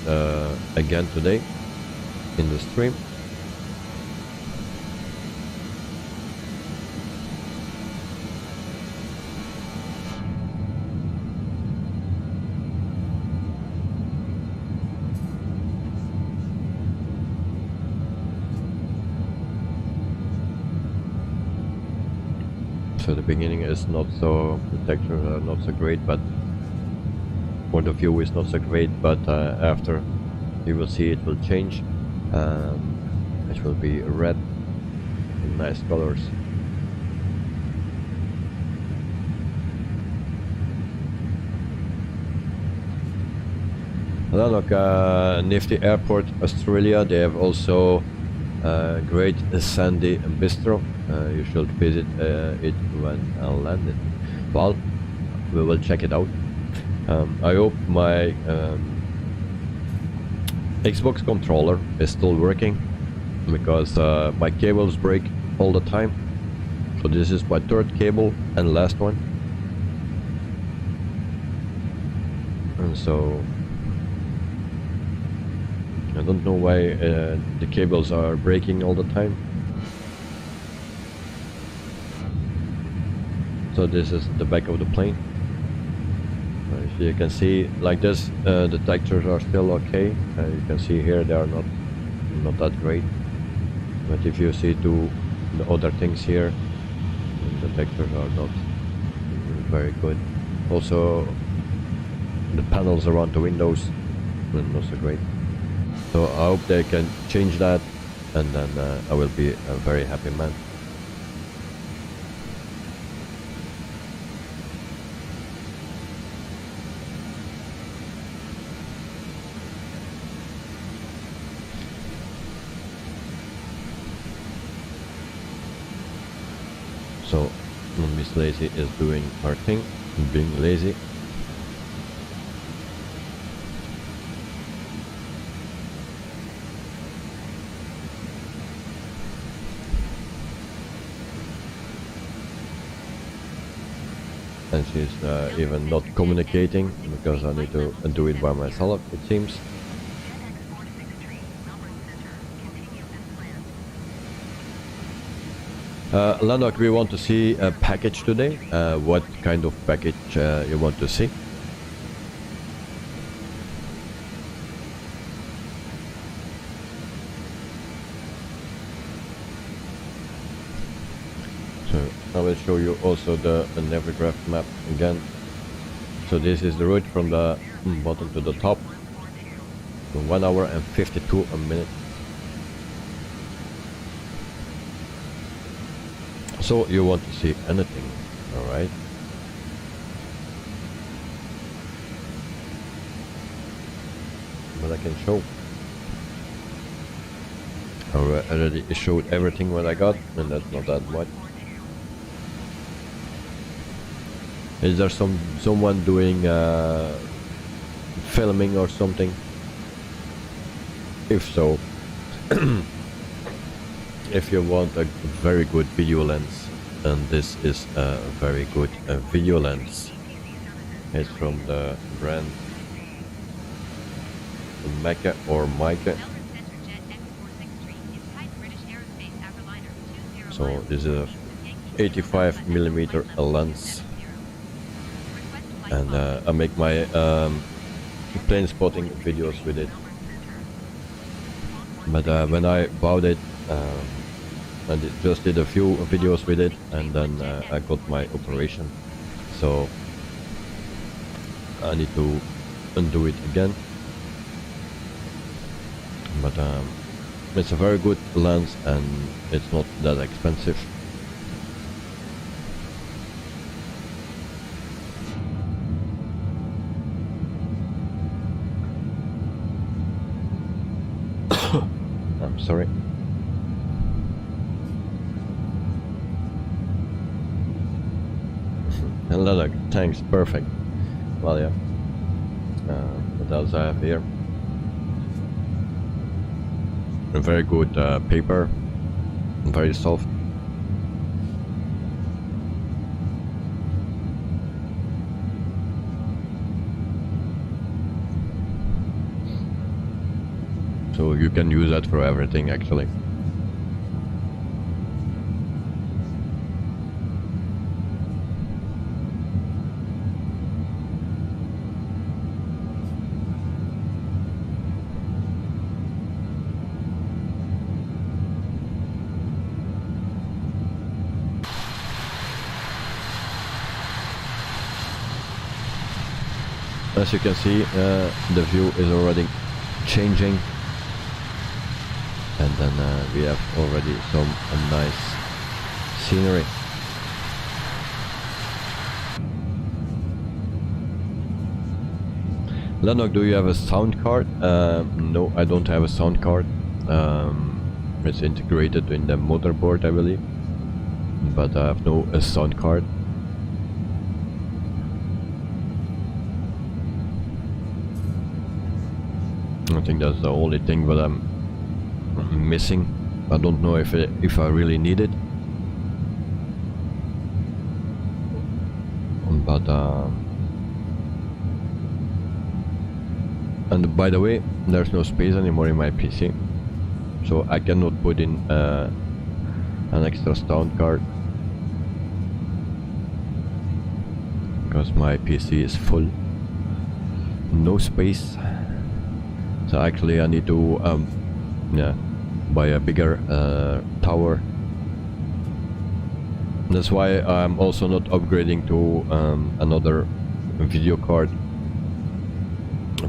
again today in the stream. So the beginning is not so, the textures are not so great, but or the view is not so great, but after you will see it will change. It will be red in nice colors. And then look, Nifty Airport, Australia, they have also great sandy bistro. You should visit it when landed. Well, we will check it out. I hope my Xbox controller is still working, because my cables break all the time. So this is my third cable and last one. And so I don't know why the cables are breaking all the time. So this is the back of the plane. If you can see like this, the textures are still okay. You can see here they are not that great. But if you see to the other things here, the textures are not very good. Also, the panels around the windows are not so great. So I hope they can change that, and then I will be a very happy man. So Miss Lazy is doing her thing, being lazy. And she's even not communicating, because I need to do it by myself, it seems. Landok, we want to see a package today. What kind of package you want to see? So I will show you also the Navigraph map again. So this is the route from the bottom to the top. So 1 hour and 52 a minute. So you want to see anything, alright? But I can show. I already showed everything what I got, and that's not that much. Is there someone doing filming or something? If so, if you want a very good video lens, and this is a very good video lens. It's from the brand Mecca or Mica. So this is a 85mm lens, and I make my plane spotting videos with it. But when I bought it, I just did a few videos with it, and then I got my operation, so I need to undo it again. But it's a very good lens, and it's not that expensive. I'm sorry. Another, thanks, perfect. Well, yeah. What else I have here? A very good paper, very soft. So you can use that for everything, actually. As you can see, the view is already changing, and then we have already some nice scenery. Lennox, do you have a sound card? No, I don't have a sound card. It's integrated in the motherboard, I believe, but I have no sound card. I think that's the only thing that I'm missing. I don't know if I really need it, but and by the way, there's no space anymore in my PC, so I cannot put in an extra sound card because my PC is full, no space. So actually I need to buy a bigger tower. That's why I'm also not upgrading to another video card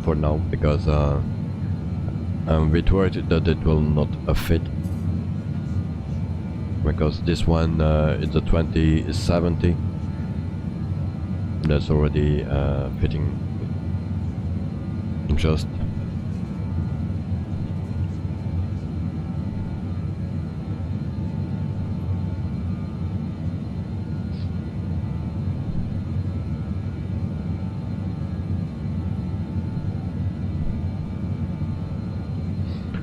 for now, because I'm a bit worried that it will not fit, because this one is a 2070 that's already fitting just.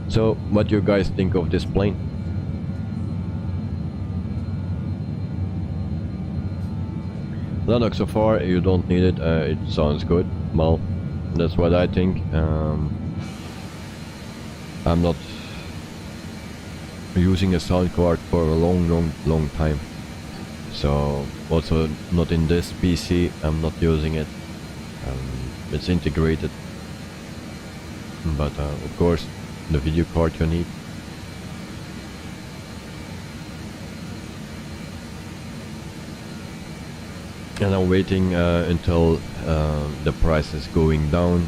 So, what do you guys think of this plane? Lennox, so far you don't need it, it sounds good. Well, that's what I think. I'm not using a sound card for a long time. So, also not in this PC, I'm not using it. It's integrated. But of course, the video card you need. And I'm waiting until the price is going down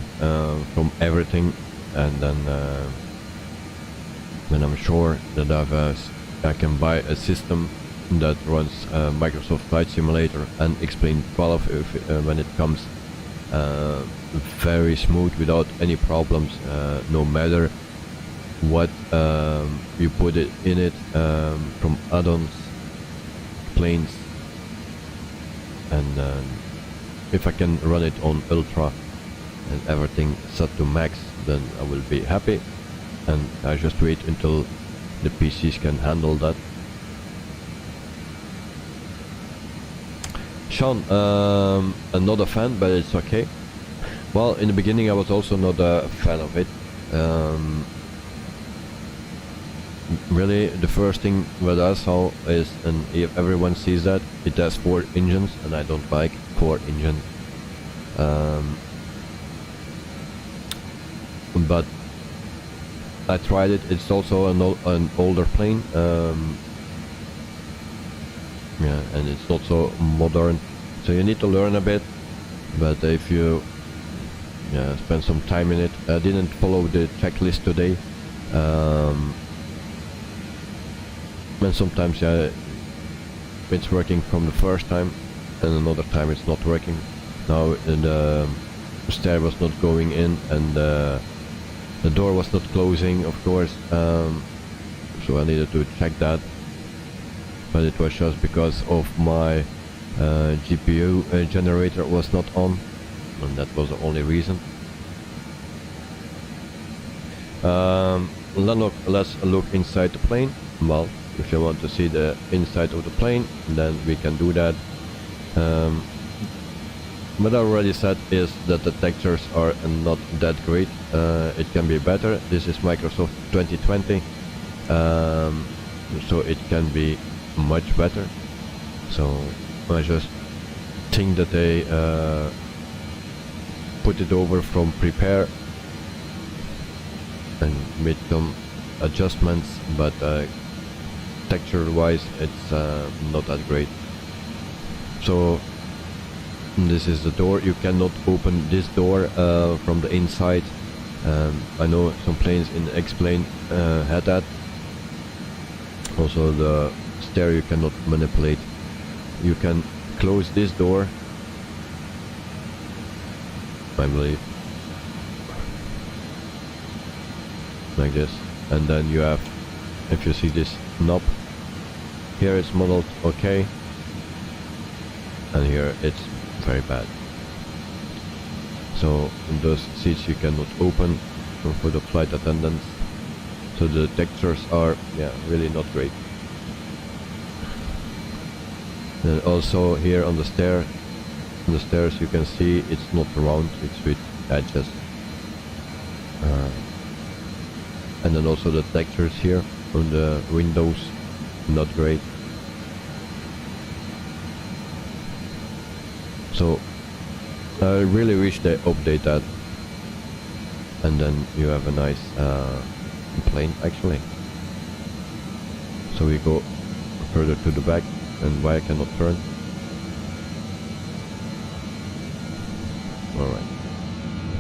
from everything, and then when I'm sure that I can buy a system that runs Microsoft Flight Simulator and Explain 12 if, when it comes very smooth without any problems, no matter what you put it in it, from add-ons, planes, and if I can run it on ultra and everything set to max, then I will be happy, and I just wait until the PCs can handle that. Sean, I'm not a fan, but it's okay. Well, in the beginning I was also not a fan of it. Really, the first thing that I saw is, and if everyone sees that, it has 4 engines, and I don't like 4 engines. But I tried it. It's also an older plane. Yeah, and it's not so modern, so you need to learn a bit. But if you spend some time in it, I didn't follow the checklist today. And sometimes it's working from the first time, and another time it's not working. Now the stair was not going in, and the door was not closing, of course, so I needed to check that, but it was just because of my GPU generator was not on, and that was the only reason. Let's look inside the plane. Well, if you want to see the inside of the plane, then we can do that. What I already said is that the textures are not that great. It can be better. This is Microsoft 2020, so it can be much better. So I just think that they put it over from prepare and made some adjustments, but texture wise it's not that great. So This is the door. You cannot open this door from the inside. I know some planes in X-plane had that. Also the stair you cannot manipulate. You can close this door, I believe, like this, and then you have, if you see this knob here, it's modeled okay, and here it's very bad. So those seats you cannot open for the flight attendants, so the textures are really not great. And also here on the stairs you can see it's not round, it's with edges. And then also the textures here on the windows, not great. So I really wish they update that, and then you have a nice plane actually. So we go further to the back, and why I cannot turn. Alright,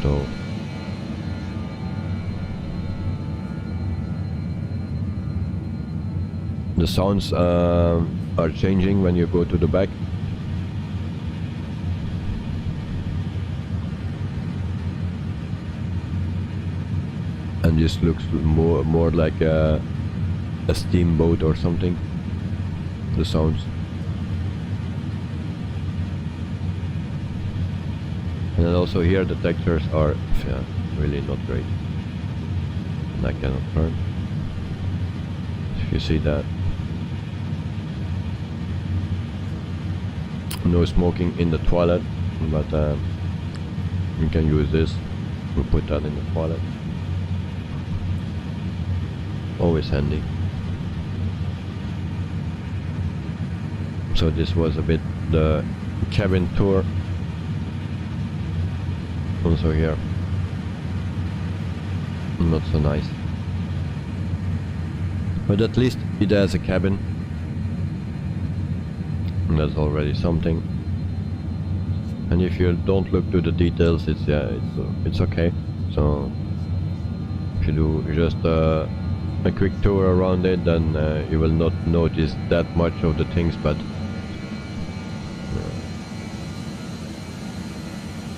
so the sounds are changing when you go to the back. And this looks more like a steamboat or something, the sounds. And then also here the textures are really not great. And I cannot turn. If you see that. No smoking in the toilet, but you can use this. We'll put that in the toilet. Always handy. So this was a bit the cabin tour. Also here, not so nice, but at least it has a cabin, and that's already something. And if you don't look to the details, it's okay. So if you do just a quick tour around it, then you will not notice that much of the things, but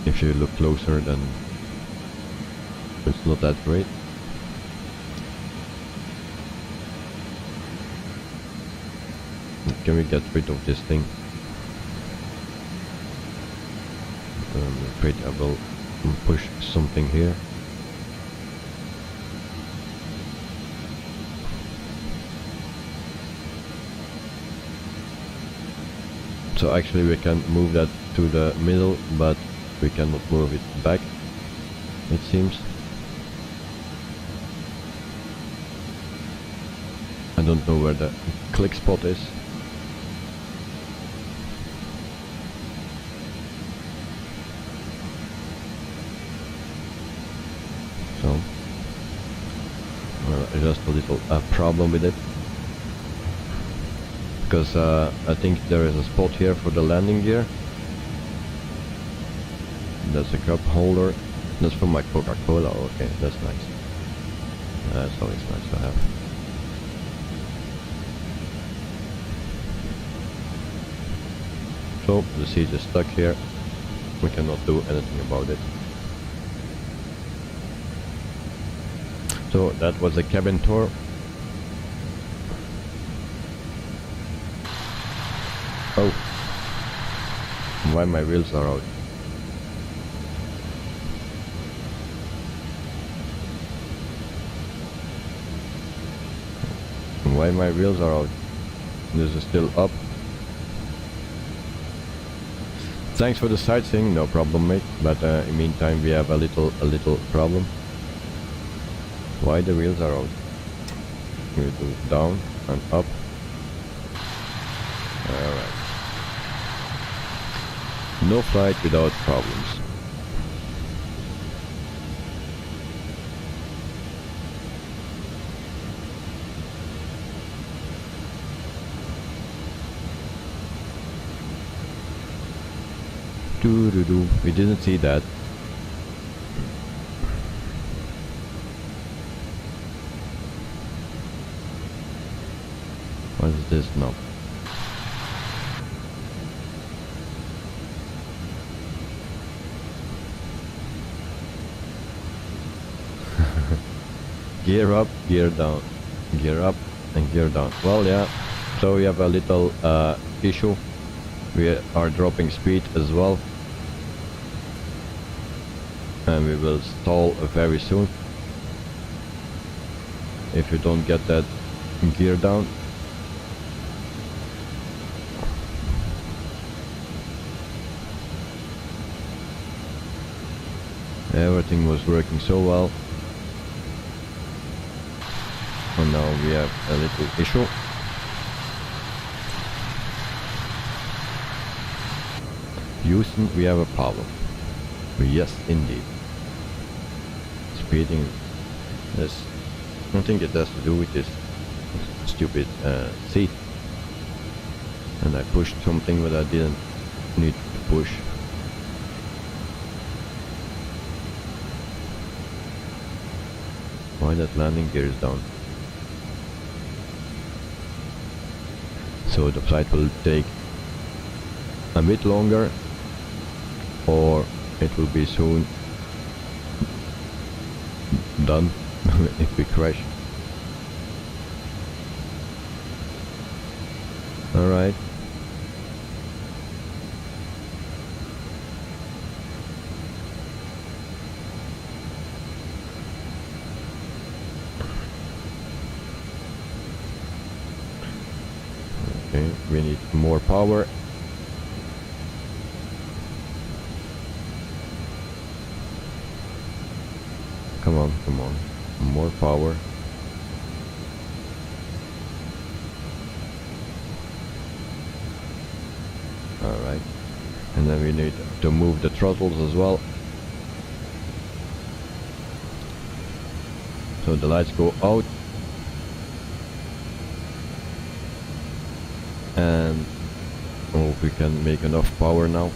if you look closer, then it's not that great. Can we get rid of this thing? I'm afraid I will push something here. So actually we can move that to the middle, but we cannot move it back, it seems. I don't know where the click spot is. So just a little problem with it, because I think there is a spot here for the landing gear. That's a cup holder. That's for my Coca-Cola. Okay, that's nice. That's always nice to have. So the seat is stuck here. We cannot do anything about it. So that was a cabin tour. Oh, why my wheels are out? Why my wheels are out? This is still up. Thanks for the sightseeing, no problem, mate. But in the meantime, we have a little problem. Why the wheels are out? We do down and up. Alright. No flight without problems. Doo-doo-doo. We didn't see that. What is this now? Gear up, gear down. Gear up and gear down. Well, yeah. So we have a little issue. We are dropping speed as well. And we will stall very soon. If you don't get that gear down. Everything was working so well. And now we have a little issue. Houston, we have a problem. Yes, indeed. Speeding. This, I think it has to do with this stupid seat. And I pushed something that I didn't need to push. Why that landing gear is down? So the flight will take a bit longer, or it will be soon done if we crash. Alright. Okay, we need more power. Come on, come on. More power. Alright. And then we need to move the throttles as well. So the lights go out. And oh, we can make enough power now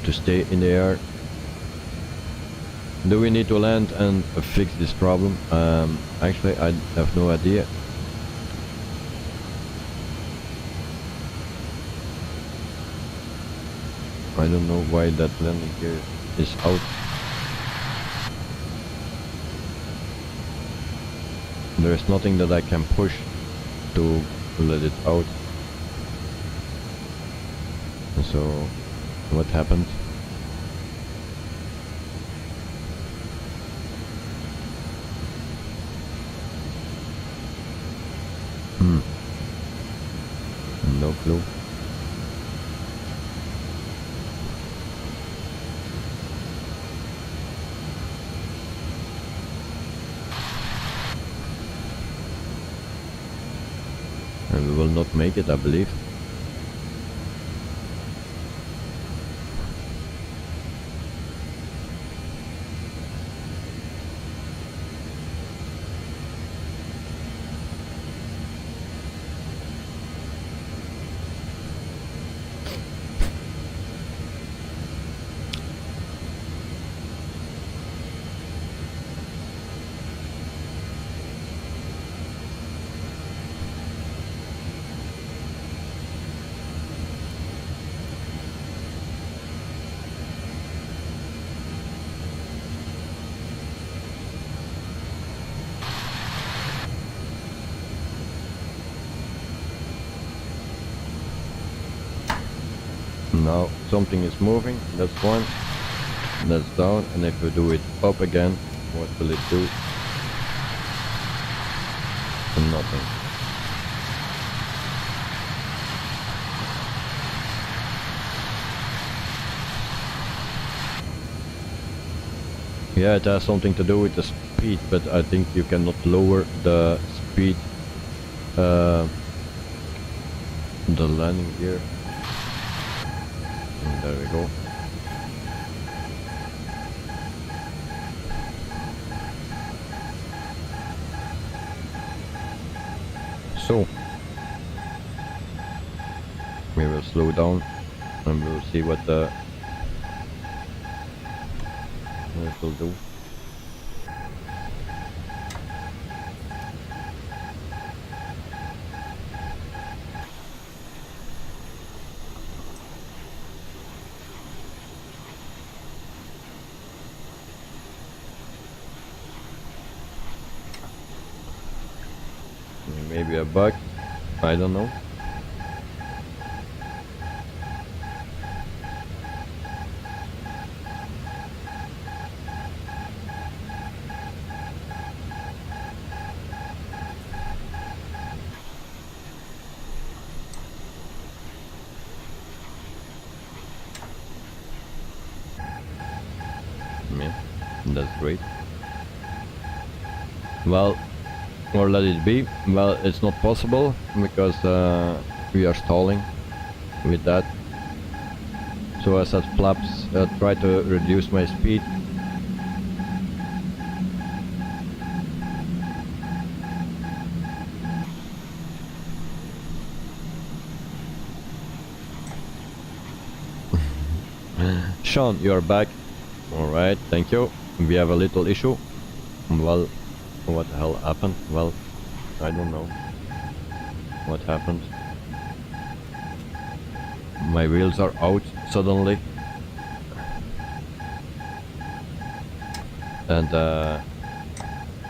to stay in the air. Do we need to land and fix this problem? Actually, I have no idea. I don't know why that landing gear is out. There is nothing that I can push to let it out. So, what happened? No clue. And we will not make it, I believe. Now something is moving, that's one, that's down, and if we do it up again, what will it do? Nothing. Yeah, it has something to do with the speed, but I think you cannot lower the speed, the landing gear. And there we go. So we will slow down and we'll see what the That will do. Maybe a bug, I don't know. Yeah, that's great. Well, or let it be. Well, it's not possible because we are stalling with that. So as at flaps, try to reduce my speed. Sean, you're back. Alright, thank you. We have a little issue. Well, what the hell happened? Well, I don't know what happened. My wheels are out suddenly. And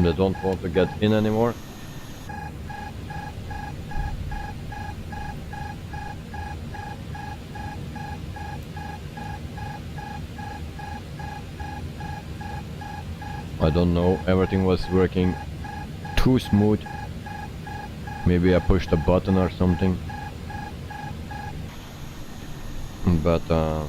they don't want to get in anymore. I don't know, everything was working too smooth. Maybe I pushed a button or something. But yeah,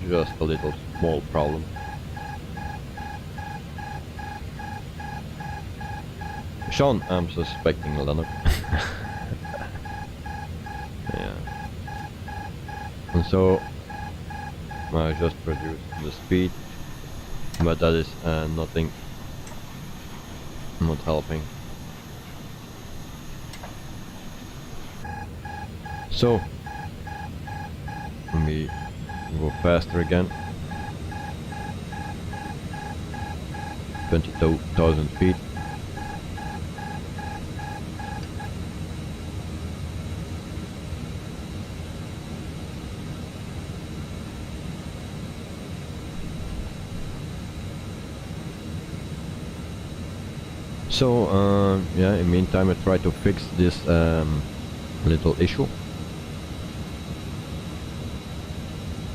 just a little small problem. Sean, I'm suspecting Lennox. Yeah. And so I just reduced the speed, but that is nothing, not helping. So let me go faster again. 22,000 feet. So yeah, in the meantime I try to fix this little issue.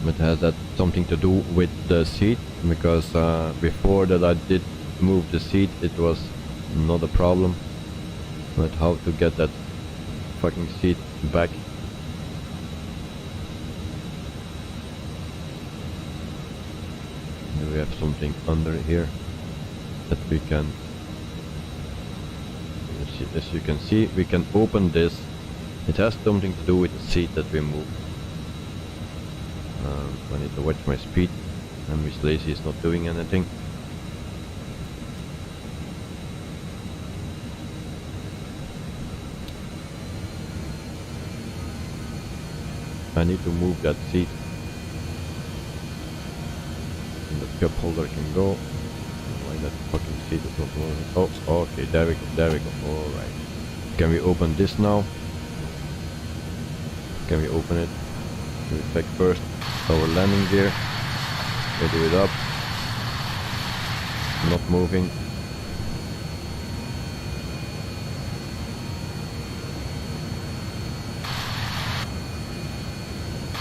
It has that something to do with the seat, because before that I did move the seat, it was not a problem. But how to get that fucking seat back? Do we have something under here that we can... As you can see, we can open this. It has something to do with the seat that we moved. I need to watch my speed, and Miss Lazy is not doing anything. I need to move that seat, and the cup holder can go. Why that fucking seat is not moving? Oh, okay, there we go, there we go. Alright. Can we open this now? Can we open it? We check first our landing gear. We do it up. Not moving.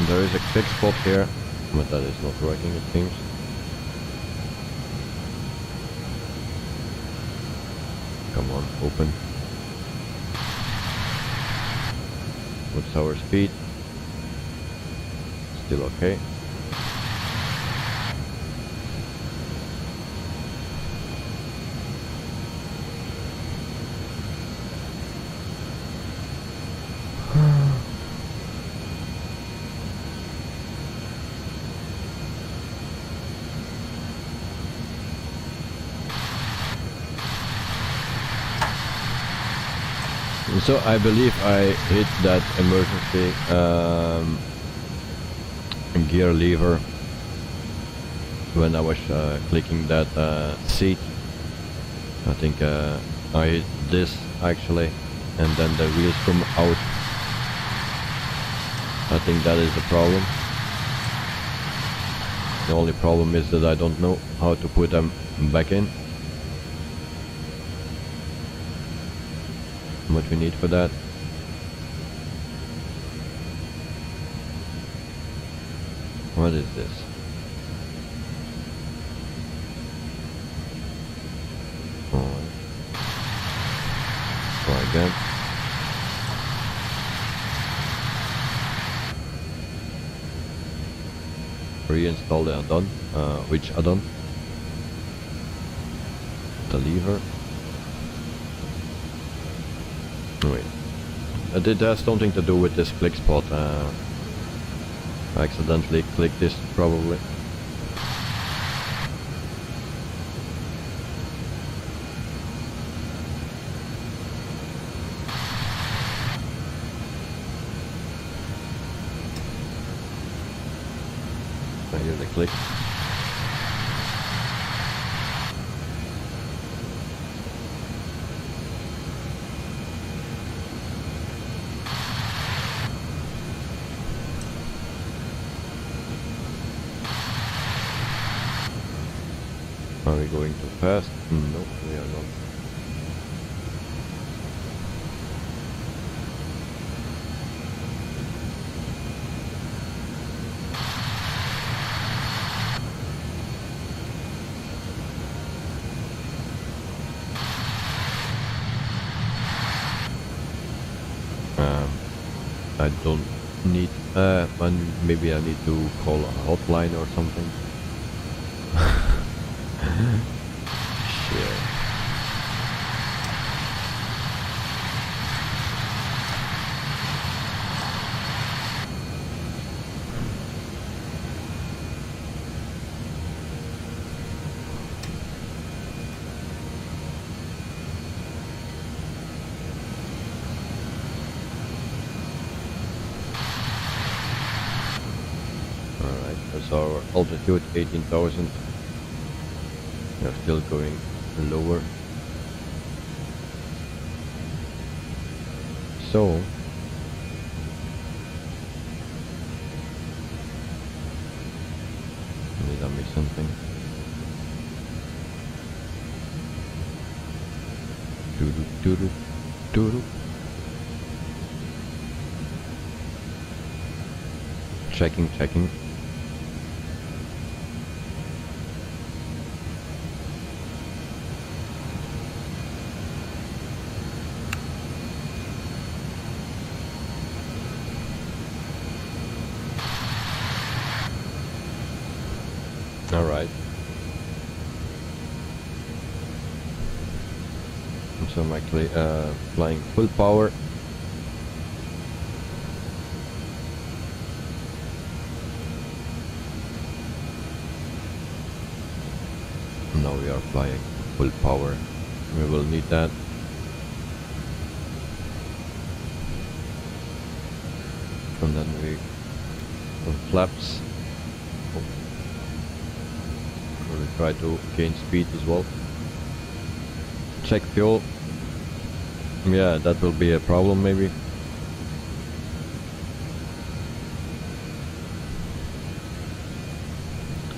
There is a quick spot here, but that is not working, it seems. Come on, open. What's our speed? Still okay. So I believe I hit that emergency gear lever when I was clicking that seat. I think I hit this actually, and then the wheels come out. I think that is the problem. The only problem is that I don't know how to put them back in. What we need for that. What is this? Try again. Reinstall the add-on. Which add-on? The lever. Wait. It has something to do with this click spot. I accidentally clicked this probably. I hear the click. Are we going too fast? No, we are not. I don't need, maybe I need to call a hotline or something. Shit. Alright, that's our altitude 18,000. We are still going lower. So did I miss something? Doo-doo, doo-doo, doo-doo. Checking. All right. So I'm actually flying full power. Now we are flying full power. We will need that. And then we flaps. We'll try to gain speed as well. Check fuel. Yeah, that will be a problem maybe.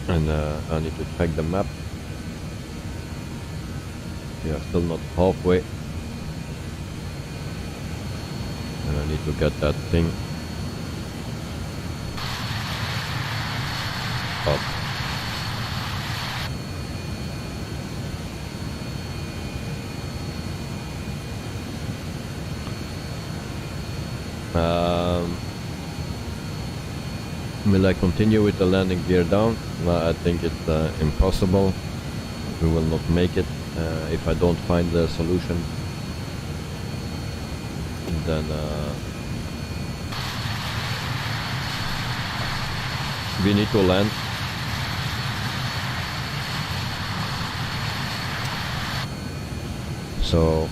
And I need to check the map. We are still not halfway. And I need to get that thing up. Will I continue with the landing gear down? Well, I think it's impossible. We will not make it if I don't find the solution. Then we need to land. So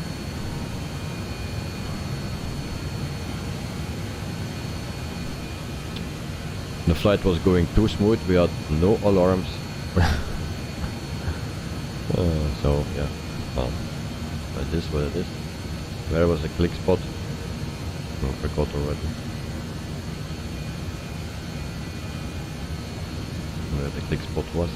The flight was going too smooth, we had no alarms. So yeah, it is what it is. Where was the click spot? I forgot already. Where the click spot was.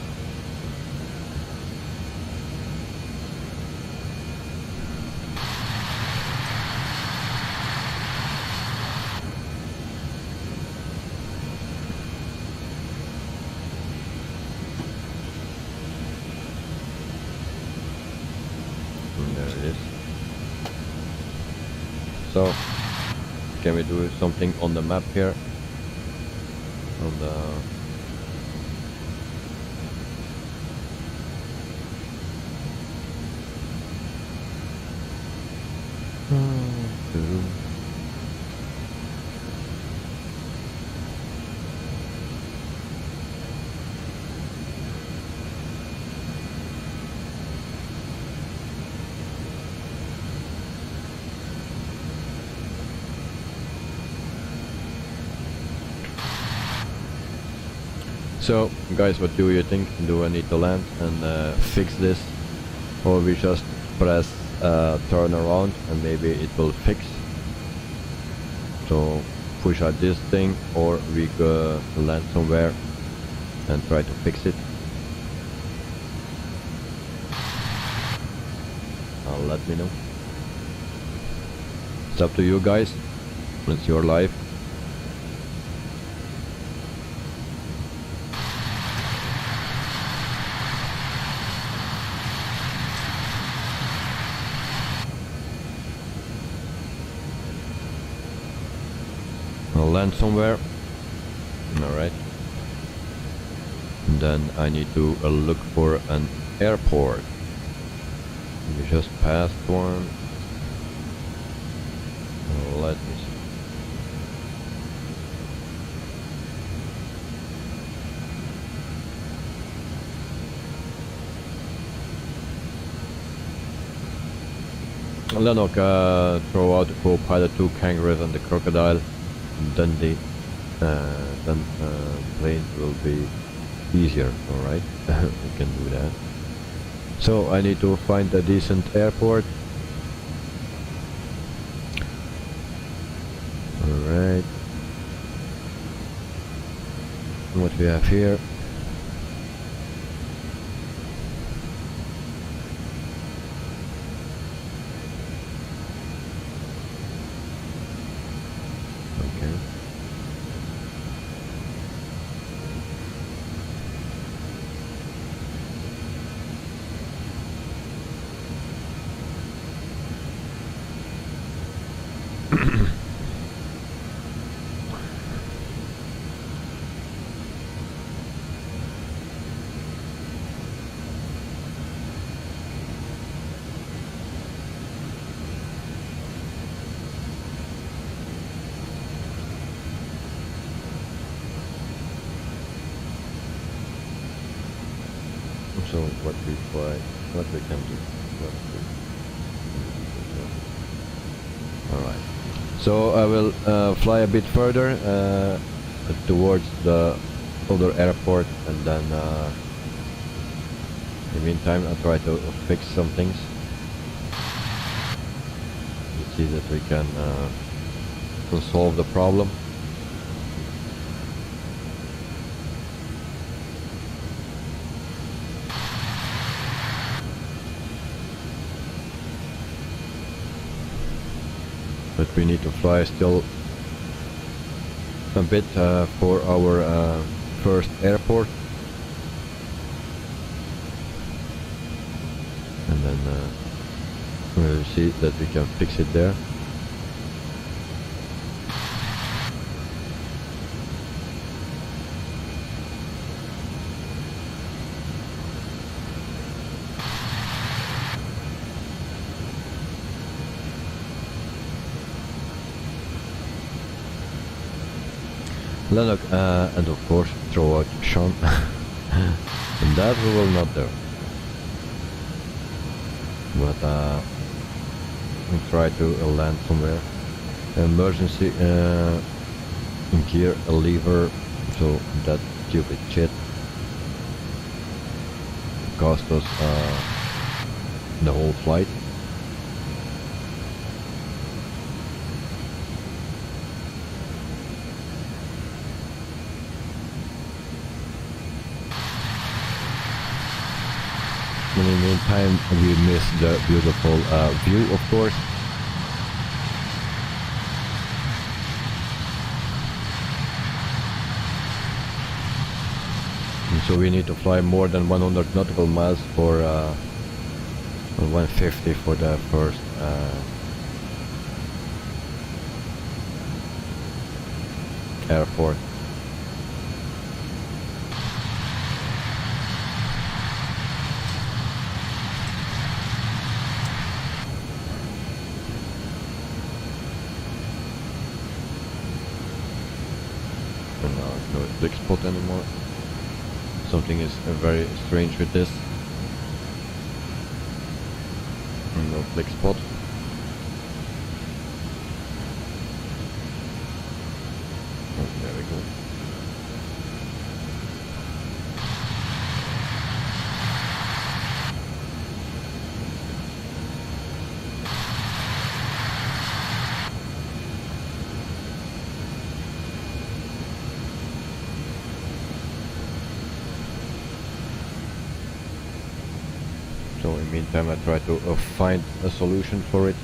So, can we do something on the map here? On the So, guys, what do you think? Do I need to land and fix this, or we just press turn around and maybe it will fix? So, push out this thing, or we go land somewhere and try to fix it. Let me know. It's up to you guys. It's your life. I'll land somewhere. Alright. Then I need to look for an airport. We just passed one. Let me see. Lennox, throw out the co-pilot, 2 kangaroos and the crocodile. Then the plane will be easier. Alright, we can do that. So I need to find a decent airport. Alright. What we have here? So what we can do. Alright. So I will fly a bit further towards the other airport, and then in the meantime I'll try to fix some things. Let's see that we can solve the problem. But we need to fly still a bit for our first airport, and then we'll see that we can fix it there. Lennox, and of course throw out Sean. And that we will not do. But we'll try to land somewhere. Emergency gear lever So that stupid shit cost us the whole flight. In the meantime, we missed the beautiful view, of course. And so we need to fly more than 100 nautical miles for 150 for the first airport. And now it's no blick spot anymore. Something is very strange with this. No blick spot. Oh, there we go. So in the meantime I try to find a solution for it.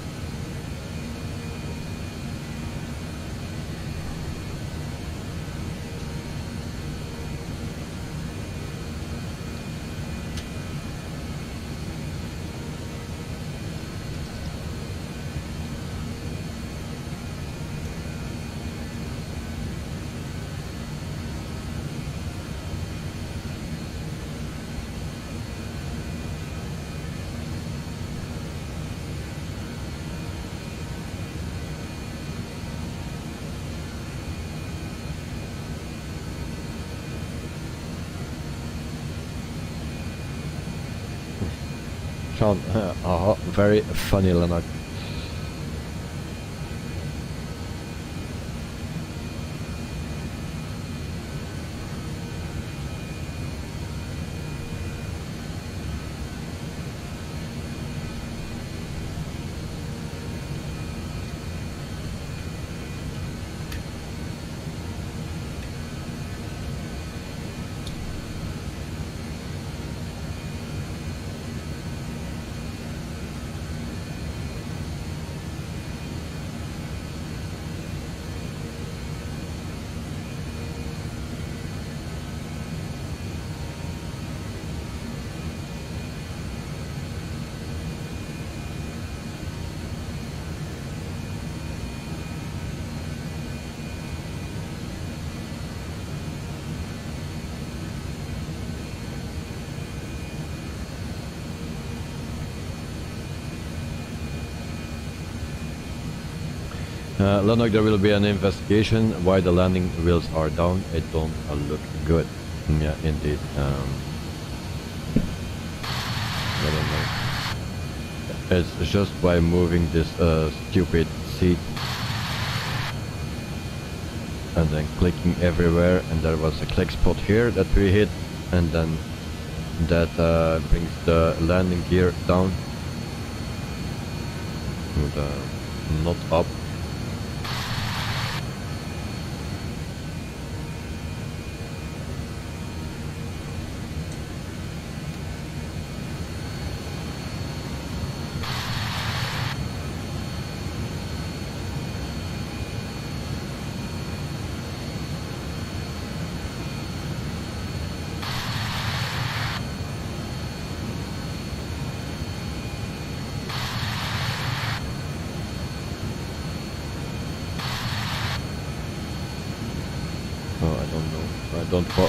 Sean, very funny, Leonard. Lennox, there will be an investigation why the landing wheels are down. It don't look good. Yeah, indeed. I don't know. It's just by moving this stupid seat and then clicking everywhere, and there was a click spot here that we hit, and then that brings the landing gear down, not up.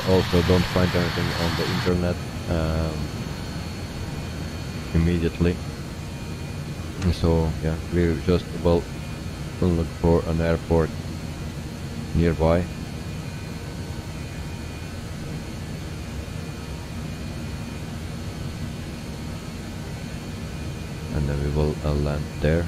Also don't find anything on the internet immediately. So yeah, we just will look for an airport nearby. And then we will land there.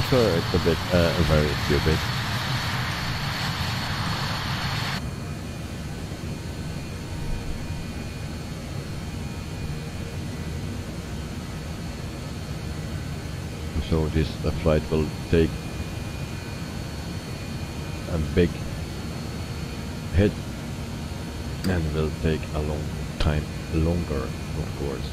sure it's a bit, very stupid. So this flight will take a big hit and will take a long time longer, of course.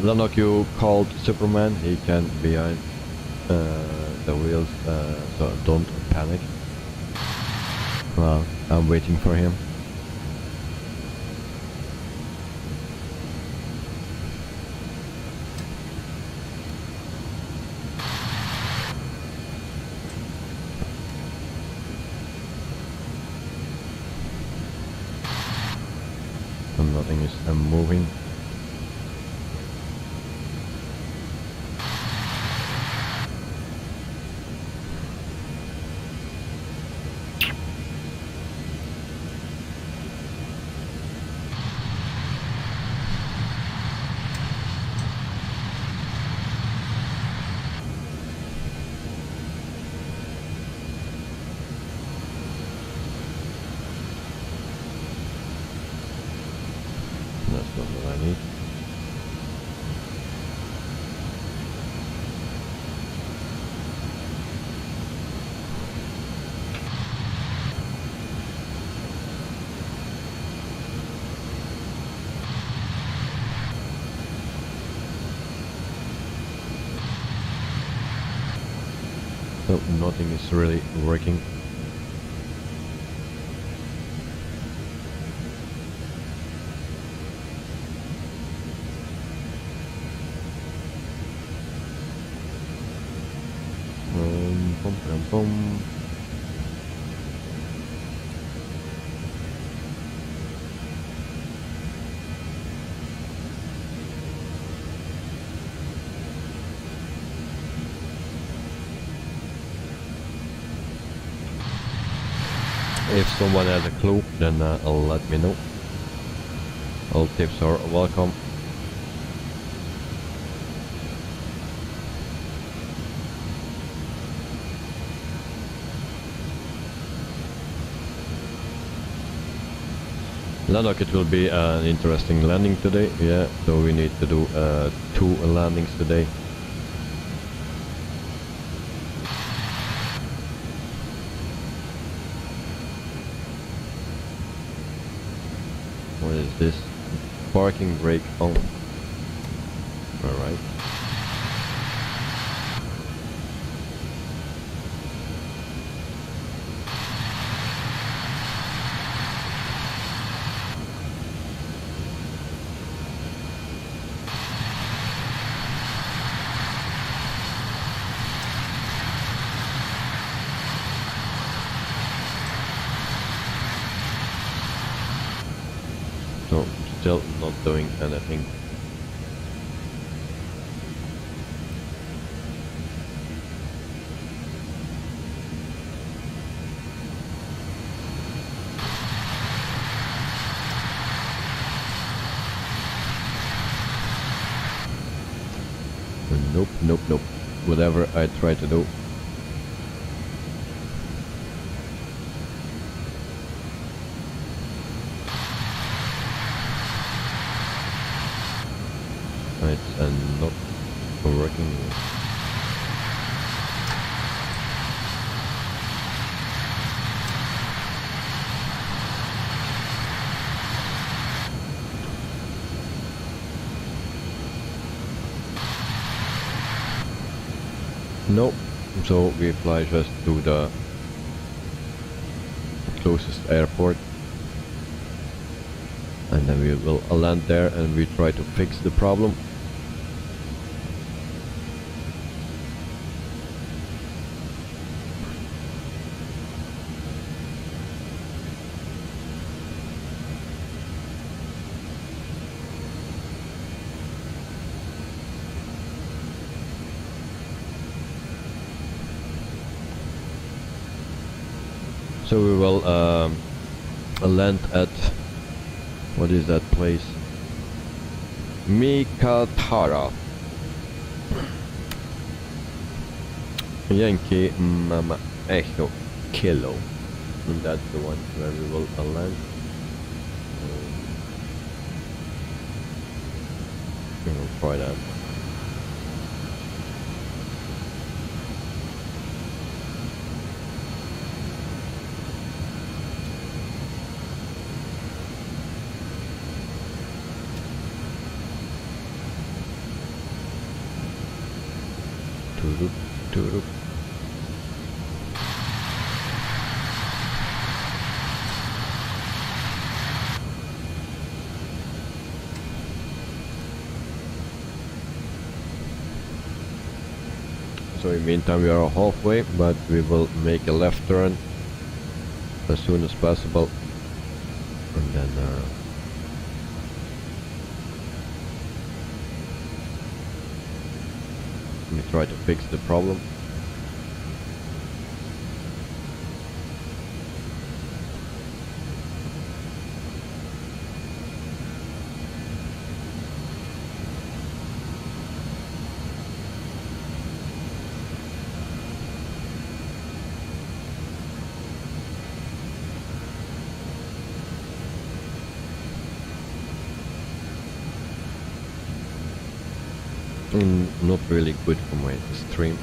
Lanok, you called Superman, he can behind the wheels, so don't panic. Well, I'm waiting for him. And nothing is moving. That's not what I need. So nothing is really working. Boom, boom, boom. If someone has a clue, then let me know. All tips are welcome. Lanok, it will be an interesting landing today, yeah, so we need to do 2 landings today. What is this? Parking brake on. Alright. So, still not doing anything. Nope, nope, nope. Whatever I try to do. It's not working. Nope. So we fly just to the closest airport. And then we will land there and we try to fix the problem. So we will land at, what is that place? Mikatara. Yankee Mama Echo Kilo. And that's the one where we will land. We will try that. Toodle. So in the meantime we are halfway, but we will make a left turn as soon as possible, and then we try to fix the problem. Not really good for my stream.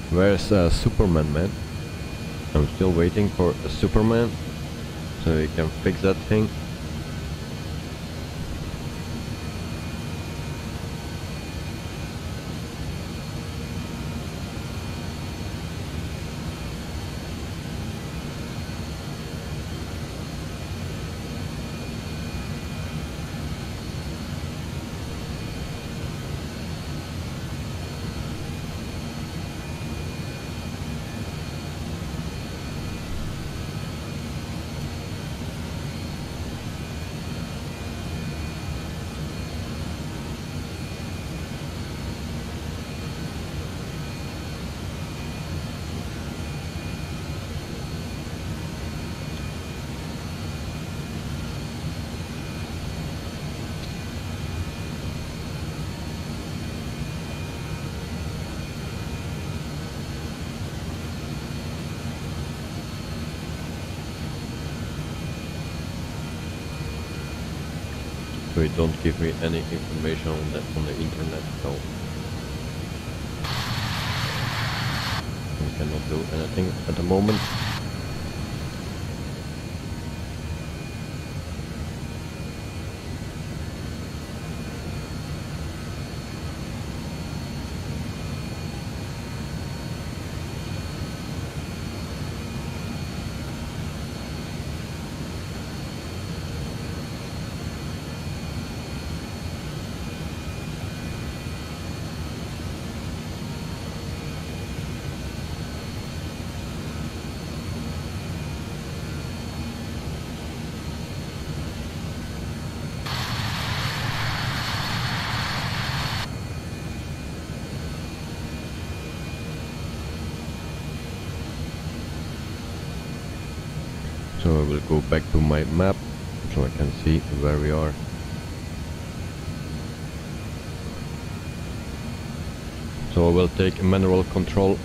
Where's Superman, man? I'm still waiting for a Superman so he can fix that thing. So it don't give me any information on the internet, so I cannot do anything at the moment. So I will go back to my map so I can see where we are. So I will take manual control.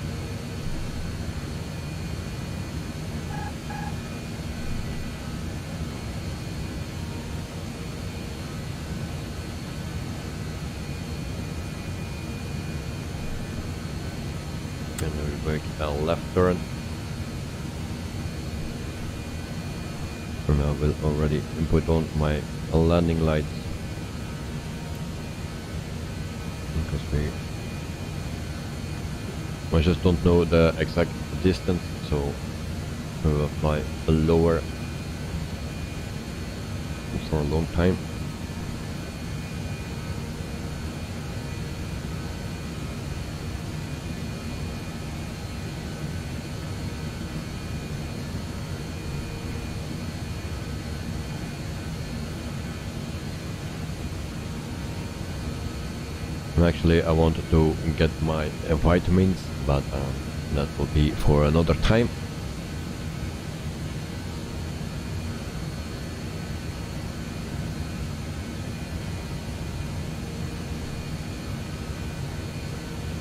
And we make a left turn. And I will already put on my landing lights because I just don't know the exact distance, so We will fly lower for a long time. Actually, I wanted to get my vitamins, but that will be for another time.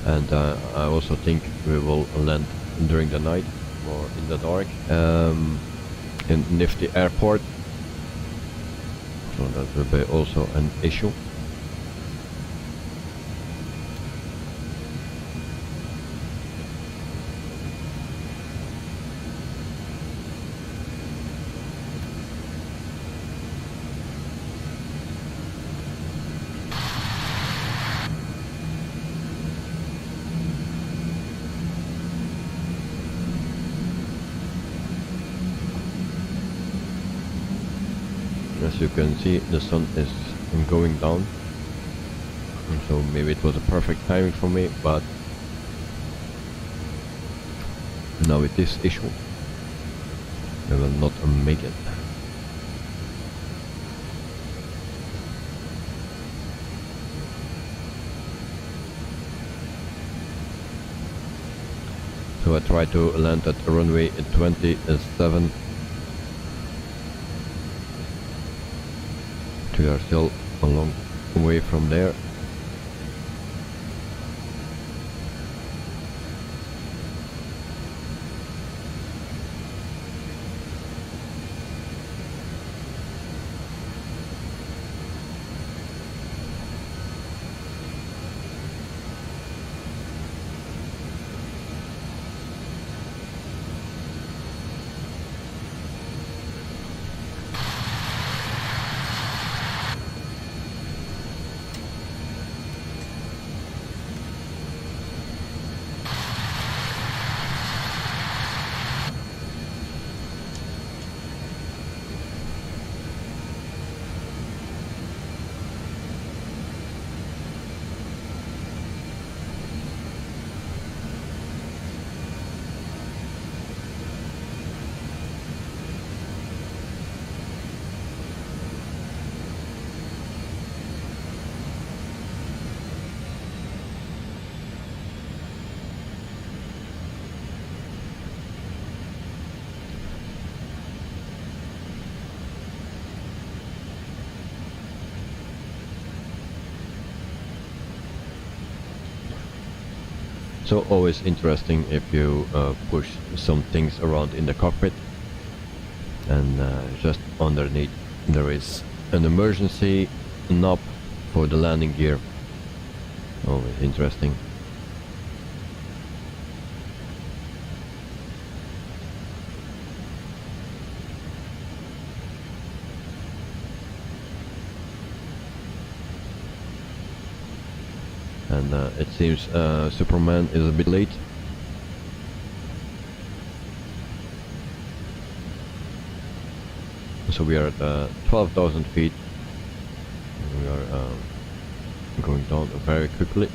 And I also think we will land during the night or in the dark in Nifty airport, so that will be also an issue. As you can see, the sun is going down, and so maybe it was a perfect timing for me, but now with this issue I will not make it. So I try to land at runway 27. We are still a long way from there. So always interesting if you push some things around in the cockpit, and just underneath there is an emergency knob for the landing gear. Always interesting. And it seems Superman is a bit late. So we are at 12,000 feet. We are going down very quickly.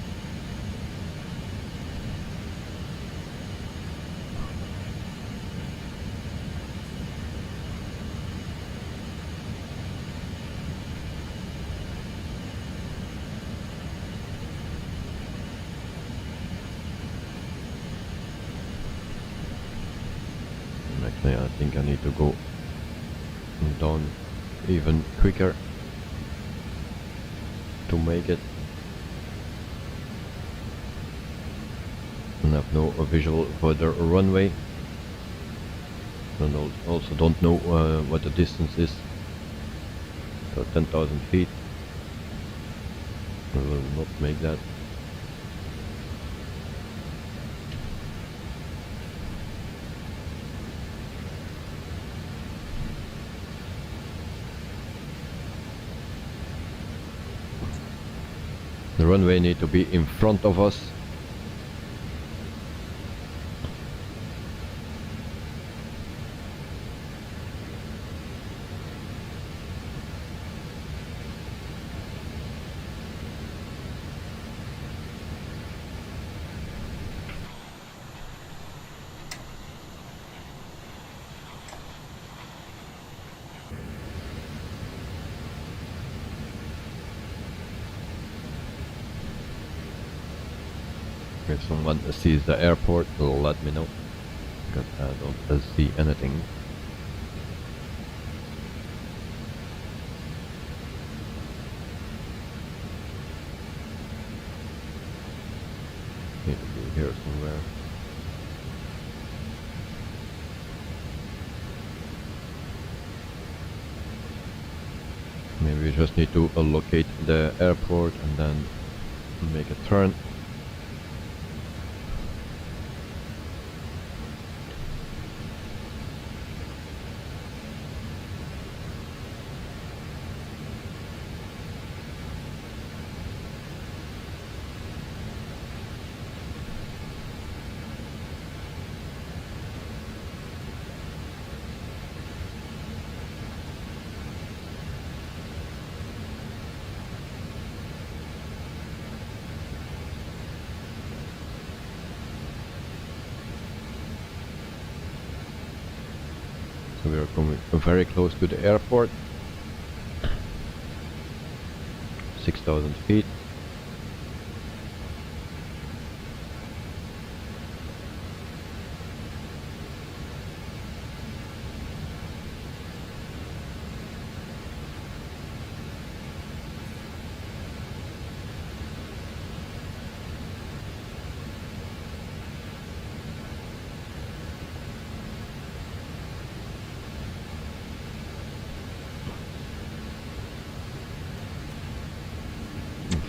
Actually, I think I need to go down even quicker to make it, and have no visual for the runway, and also don't know what the distance is. So 10,000 feet, I will not make that. The runway need to be in front of us. If someone sees the airport, let me know, because I don't see anything. Need to be here somewhere. Maybe we just need to locate the airport and then make a turn. So we are coming very close to the airport. 6,000 feet.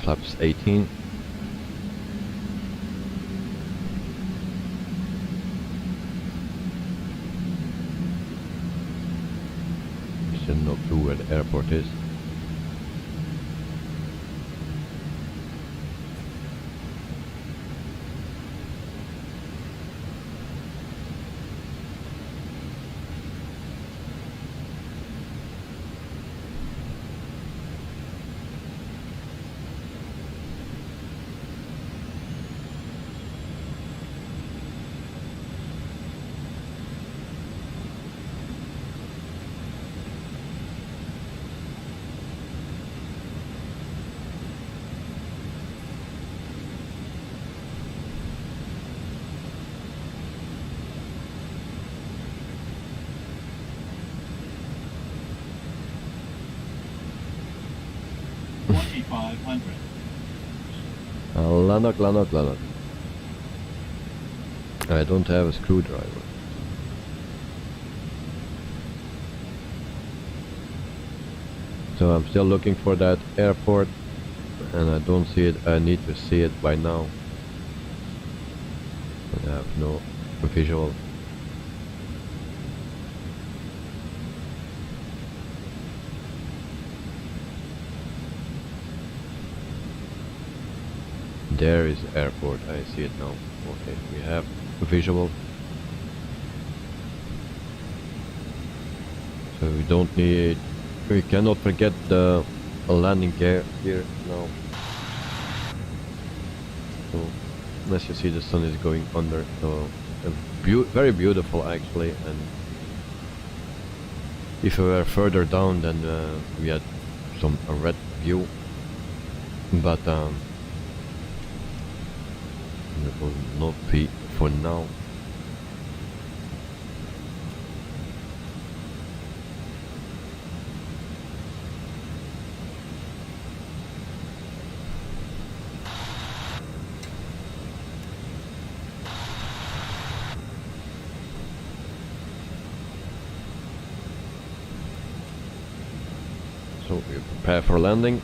Flaps 18. Still no clue where the airport is. Lanok. I don't have a screwdriver. So I'm still looking for that airport and I don't see it. I need to see it by now. But I have no visual. There is the airport, I see it now. Okay, we have a visual. So we don't need, we cannot forget the landing gear here now. So, as you see, the sun is going under, so very beautiful actually. And if we were further down, then we had a red view, but it will not be for now. So we prepare for landing.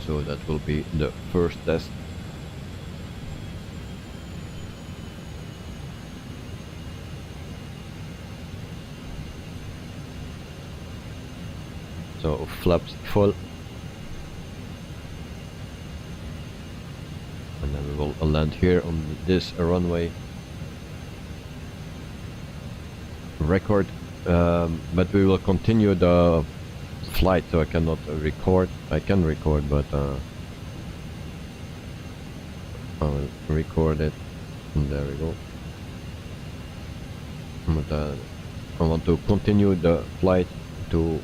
So that will be the first test. So flaps full. And then we will land here on this runway. Record, but we will continue the flight, so I cannot record. I can record, but I will record it, and there we go. But I want to continue the flight to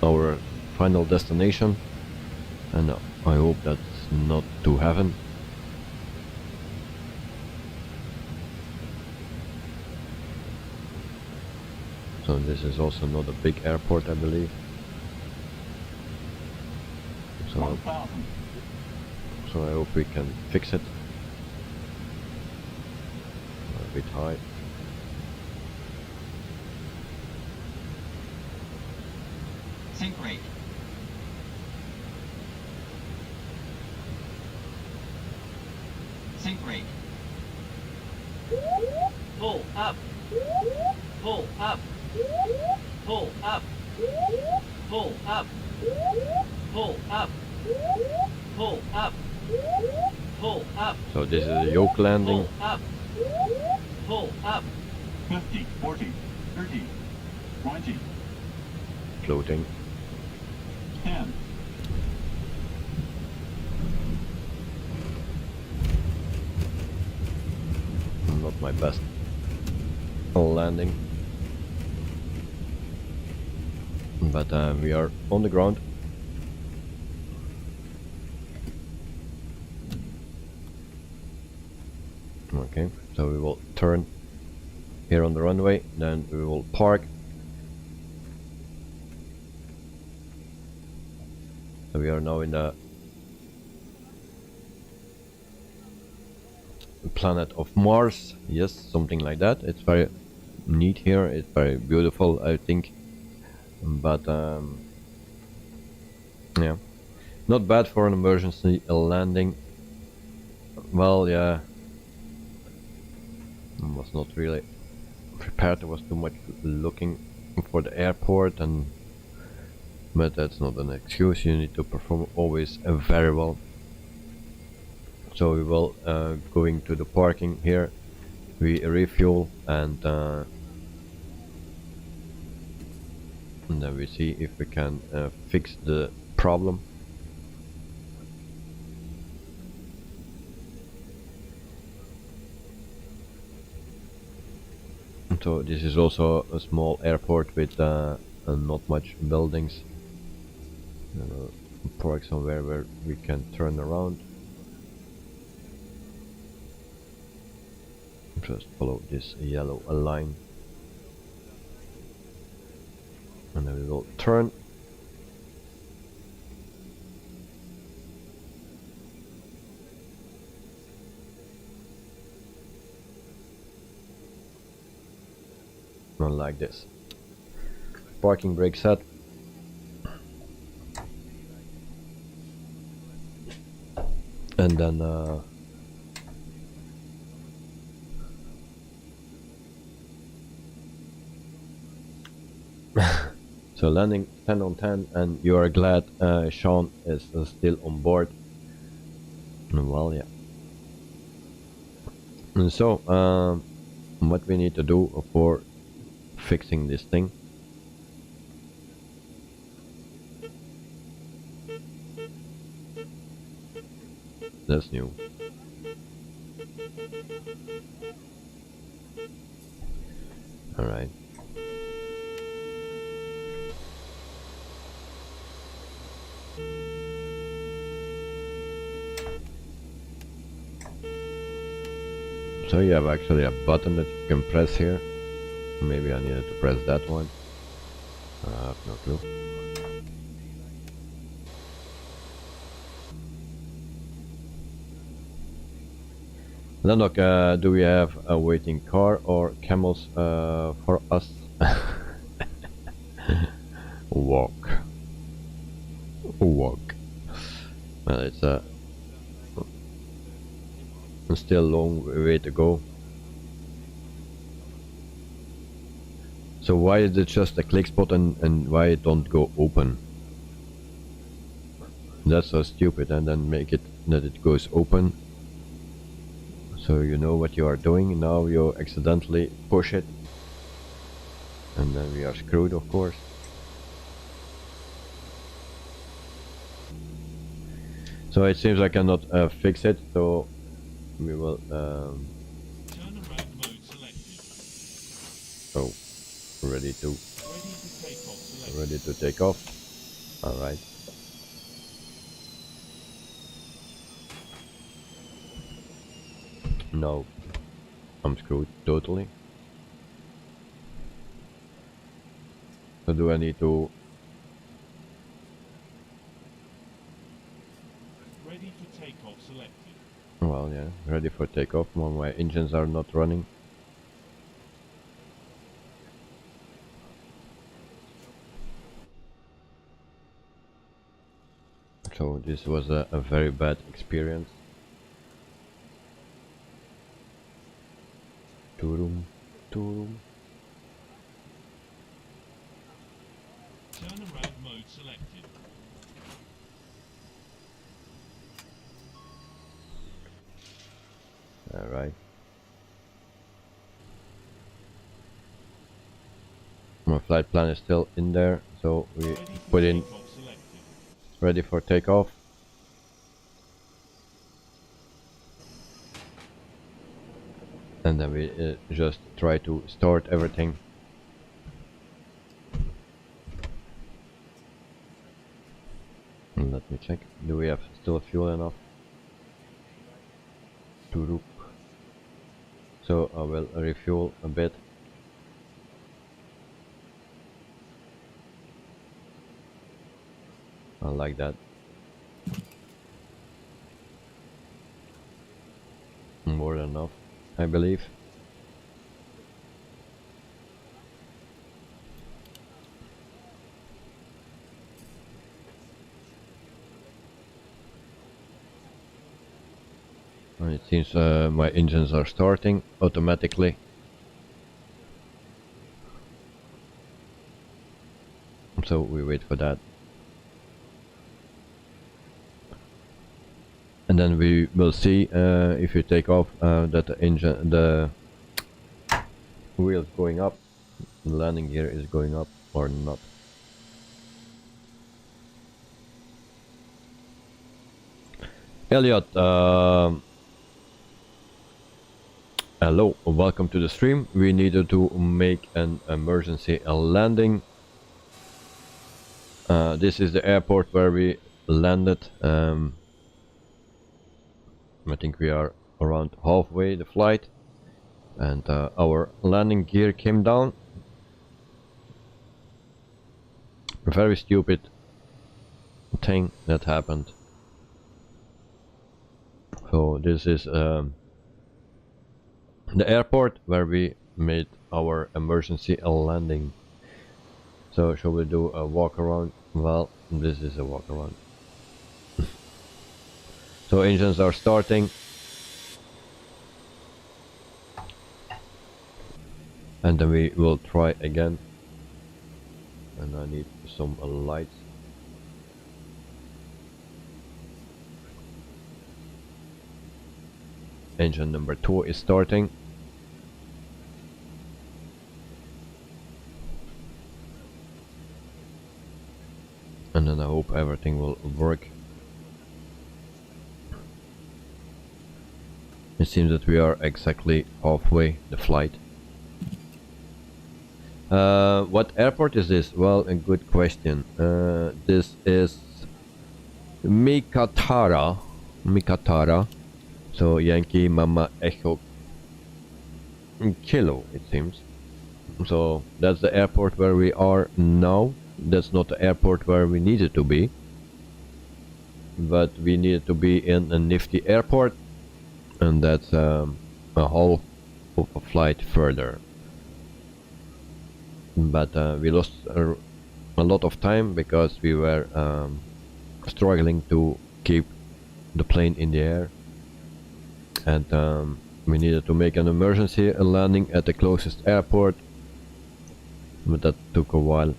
our final destination, and I hope that's not to heaven. So this is also not a big airport, I believe. So I hope we can fix it. A bit high. Sync rate. Sync rate. Pull up. Pull up. Pull up. Pull up. Pull up. Pull up. Pull up. So this is a yoke landing. Pull up. Pull up. 50, 40, 30, 20, Floating. 10, Not my best landing. But we are on the ground. Okay, so we will turn here on the runway, then we will park. So we are now in the planet of Mars. Yes, something like that. It's very neat here. It's very beautiful, I think. But yeah, not bad for an emergency landing. Well, yeah, I was not really prepared. There was too much looking for the airport, but that's not an excuse. You need to perform always very well. So we will going to the parking here. We refuel and then we see if we can fix the problem. So this is also a small airport with not much buildings. Park somewhere where we can turn around. Just follow this yellow line. And then we will turn. And like this. Parking brake set. And then so landing 10 on 10, and you are glad Sean is still on board. Well, yeah. And so what we need to do for fixing this thing. That's new. Alright. So you have actually a button that you can press here. Maybe I needed to press that one. I have no clue. Then look, do we have a waiting car or camels for us? Walk. Walk. Well, it's a still long way to go. So why is it just a click spot and why it don't go open? That's so stupid. And then make it that it goes open. So you know what you are doing. Now you accidentally push it. And then we are screwed, of course. So it seems I cannot fix it. So we will Turnaround mode selected. oh, ready to Takeoff selected. ready to take off. All right. No, I'm screwed totally. So do I need to? Ready for takeoff selected. Well, yeah, ready for takeoff. Well, my engines are not running. So this was a very bad experience. Turum, turum. Turnaround mode selected. All right. My flight plan is still in there, so we Ready for put in takeoff selected. ready for takeoff. And then we just try to start everything. And let me check. Do we have still fuel enough? Turup. So I will refuel a bit. I like that. More than enough, I believe. And it seems my engines are starting automatically. So we wait for that. And then we will see if you take off that the wheel is going up, the landing gear is going up or not. Elliot, hello, welcome to the stream. We needed to make an emergency landing. This is the airport where we landed. I think we are around halfway the flight, and our landing gear came down. A very stupid thing that happened. So this is the airport where we made our emergency landing. So shall we do a walk around? Well, this is a walk around. So engines are starting. And then we will try again. And I need some lights. Engine number 2 is starting. And then I hope everything will work. It seems that we are exactly halfway the flight. What airport is this? Well, a good question. This is Mikatara. So Yankee Mama Echo Kilo, it seems. So that's the airport where we are now. That's not the airport where we needed to be. But we needed to be in a Nifty airport. And that's a half of a flight further. But we lost a lot of time because we were struggling to keep the plane in the air. And we needed to make an emergency landing at the closest airport. But that took a while.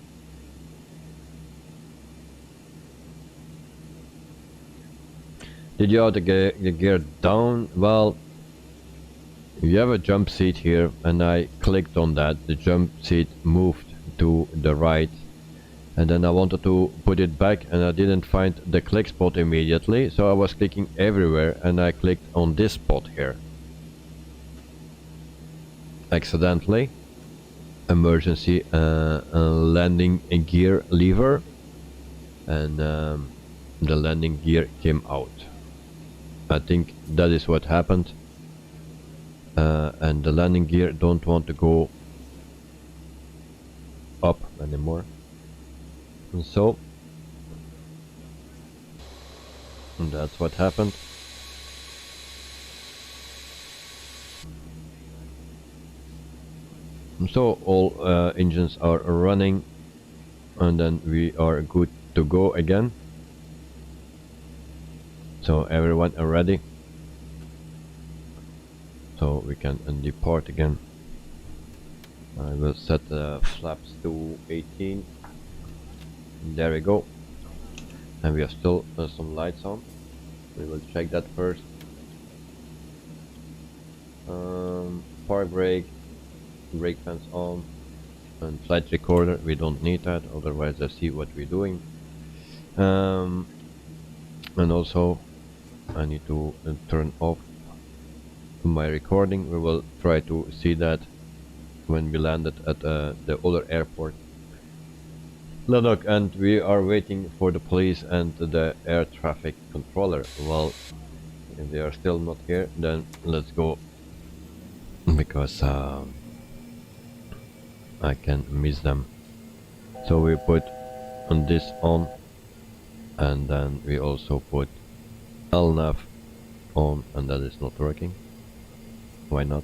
Did you have the gear down? Well, you have a jump seat here, and I clicked on that. The jump seat moved to the right, and then I wanted to put it back and I didn't find the click spot immediately, so I was clicking everywhere and I clicked on this spot here accidentally. Emergency landing gear lever, and the landing gear came out. I think that is what happened, and the landing gear don't want to go up anymore, and so that's what happened. So all engines are running, and then we are good to go again. So everyone are ready, so we can depart again. I will set the flaps to 18. There we go, and we have still some lights on. We will check that first. Park brake, brake fans on, and flight recorder. We don't need that, otherwise I see what we're doing. And also I need to turn off my recording. We will try to see that when we landed at the other airport, Lanok, and we are waiting for the police and the air traffic controller. Well, if they are still not here, then let's go, because I can miss them. So we put on this on, and then we also put LNAV on, and that is not working. Why not?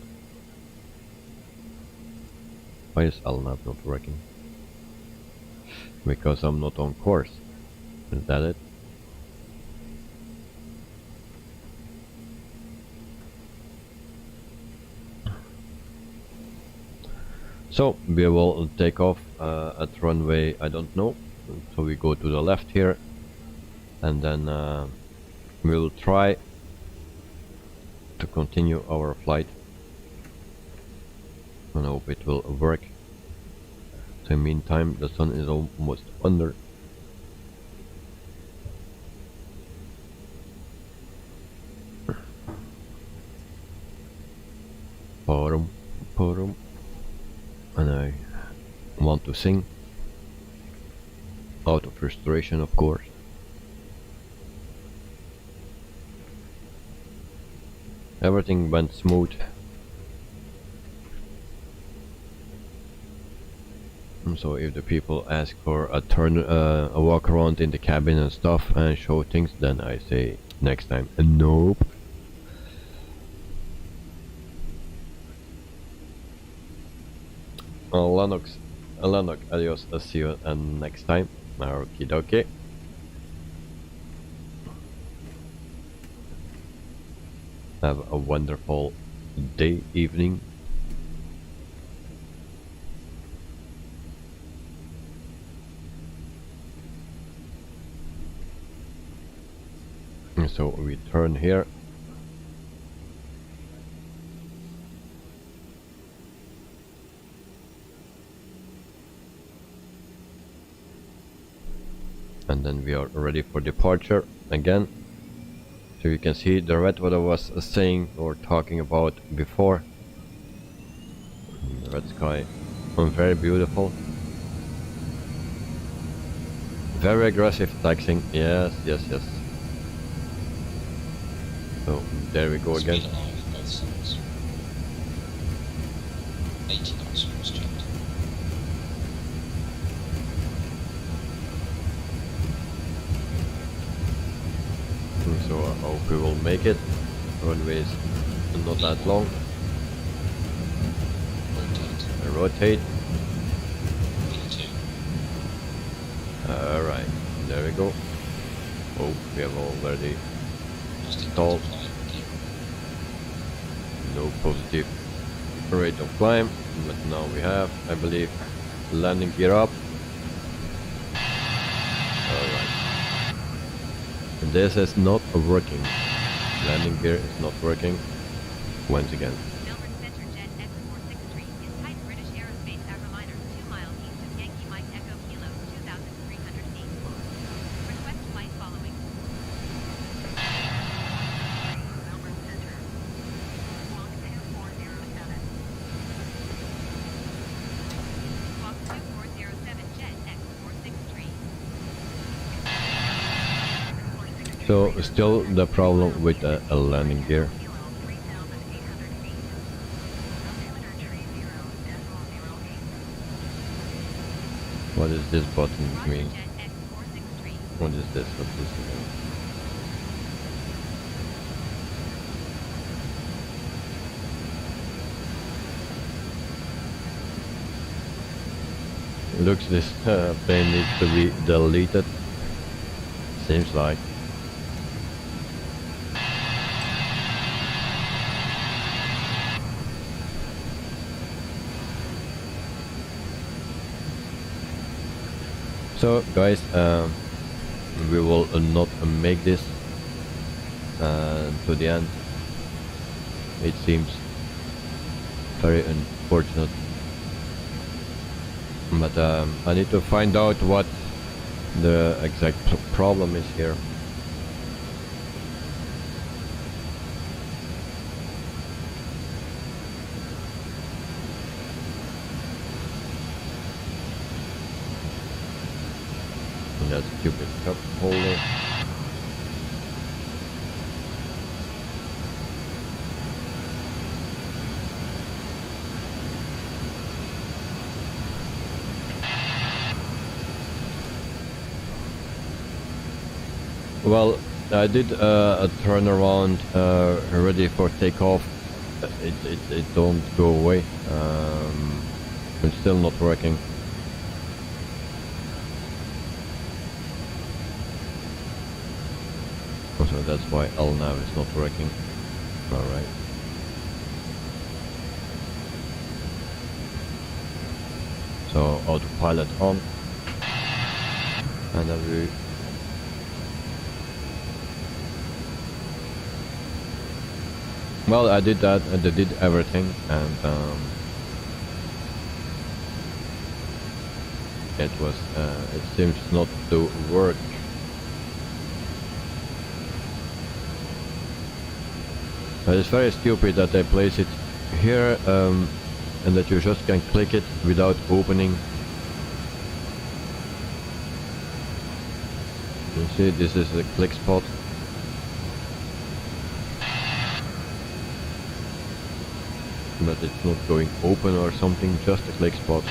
Why is LNAV not working? Because I'm not on course. Is that it? So we will take off at runway, I don't know. So we go to the left here, and then we'll try to continue our flight. I hope it will work. So in the meantime, the sun is almost under. Parum, parum. And I want to sing, out of frustration, of course. Everything went smooth. So if the people ask for a walk around in the cabin and stuff and show things, then I say next time, nope. Lennox, adios, I'll see you next time. Okie dokie. Have a wonderful day, evening. And so we turn here. And then we are ready for departure again. So you can see the red, what I was saying or talking about before. The red sky, very beautiful. Very aggressive taxiing, yes, yes, yes. So there we go again. 80 knots cross checked. So I hope we will make it. Runway is not that long. Rotate. Alright, there we go. Oh, we have already stalled. No positive rate of climb, but now we have, I believe, landing gear up. Alright. This is not working. Landing gear is not working. Once again. Melbourne Centre Jet X463 is type British Aerospace Avroliner 2 miles east of Yankee Mike Echo Kilo 2000. So still the problem with a landing gear. Kilo 3,800 feet. Altimeter 30.0.08. What is this button mean? Roger, Jet X463. What is this? What is this? Looks this plane needs to be deleted. Seems like. So guys, we will not make this to the end. It seems very unfortunate, but I need to find out what the exact problem is here. That stupid cup holder. Well, I did a turnaround ready for takeoff. It don't go away. It's still not working. So that's why L now is not working. Alright. So autopilot on. And then we well, I did that and I did everything, and it seems not to work. But it's very stupid that they place it here and that you just can click it without opening. You see, this is a click spot. But it's not going open or something, just a click spot.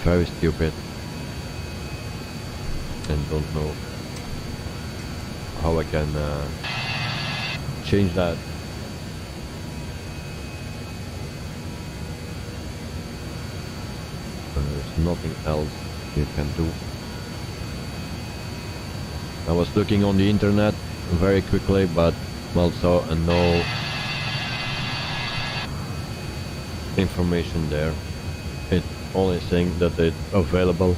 Very stupid. And don't know how I can change that. There's nothing else you can do. I was looking on the internet very quickly, but also no information there. It's only saying that it's available.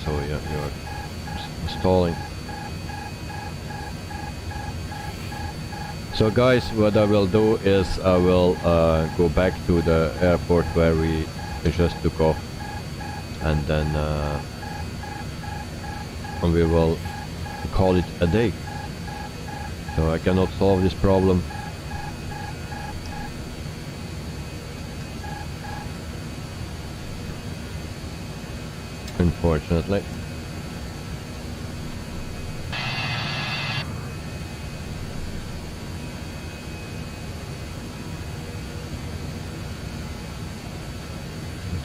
So yeah, you're installing. So guys, what I will do is I will go back to the airport where we just took off, and then we will call it a day. So I cannot solve this problem. Unfortunately.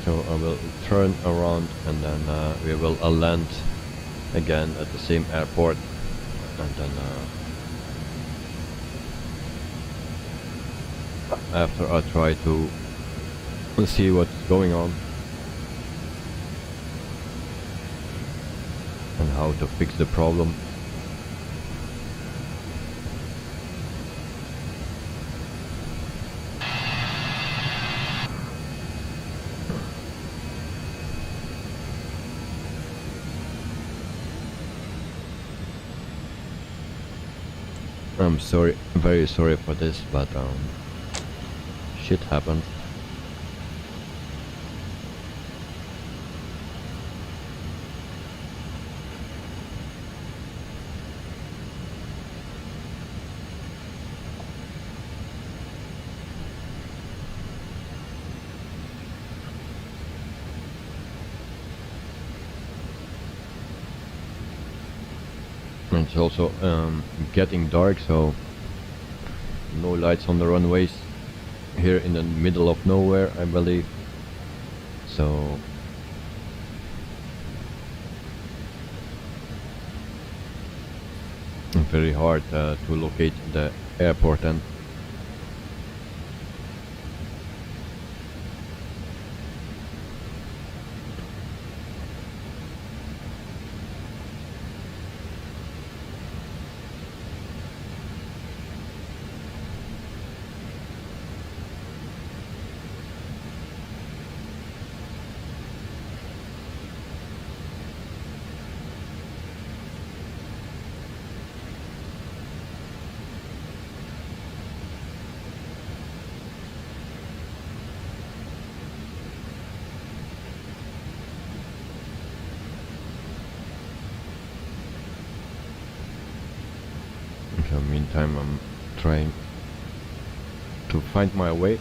So I will turn around and then we will land again at the same airport, and then after I try to see what's going on and how to fix the problem. I'm sorry, very sorry for this, but shit happened. It's also getting dark, so no lights on the runways here in the middle of nowhere, I believe. So very hard to locate the airport. And in the meantime, I'm trying to find my way.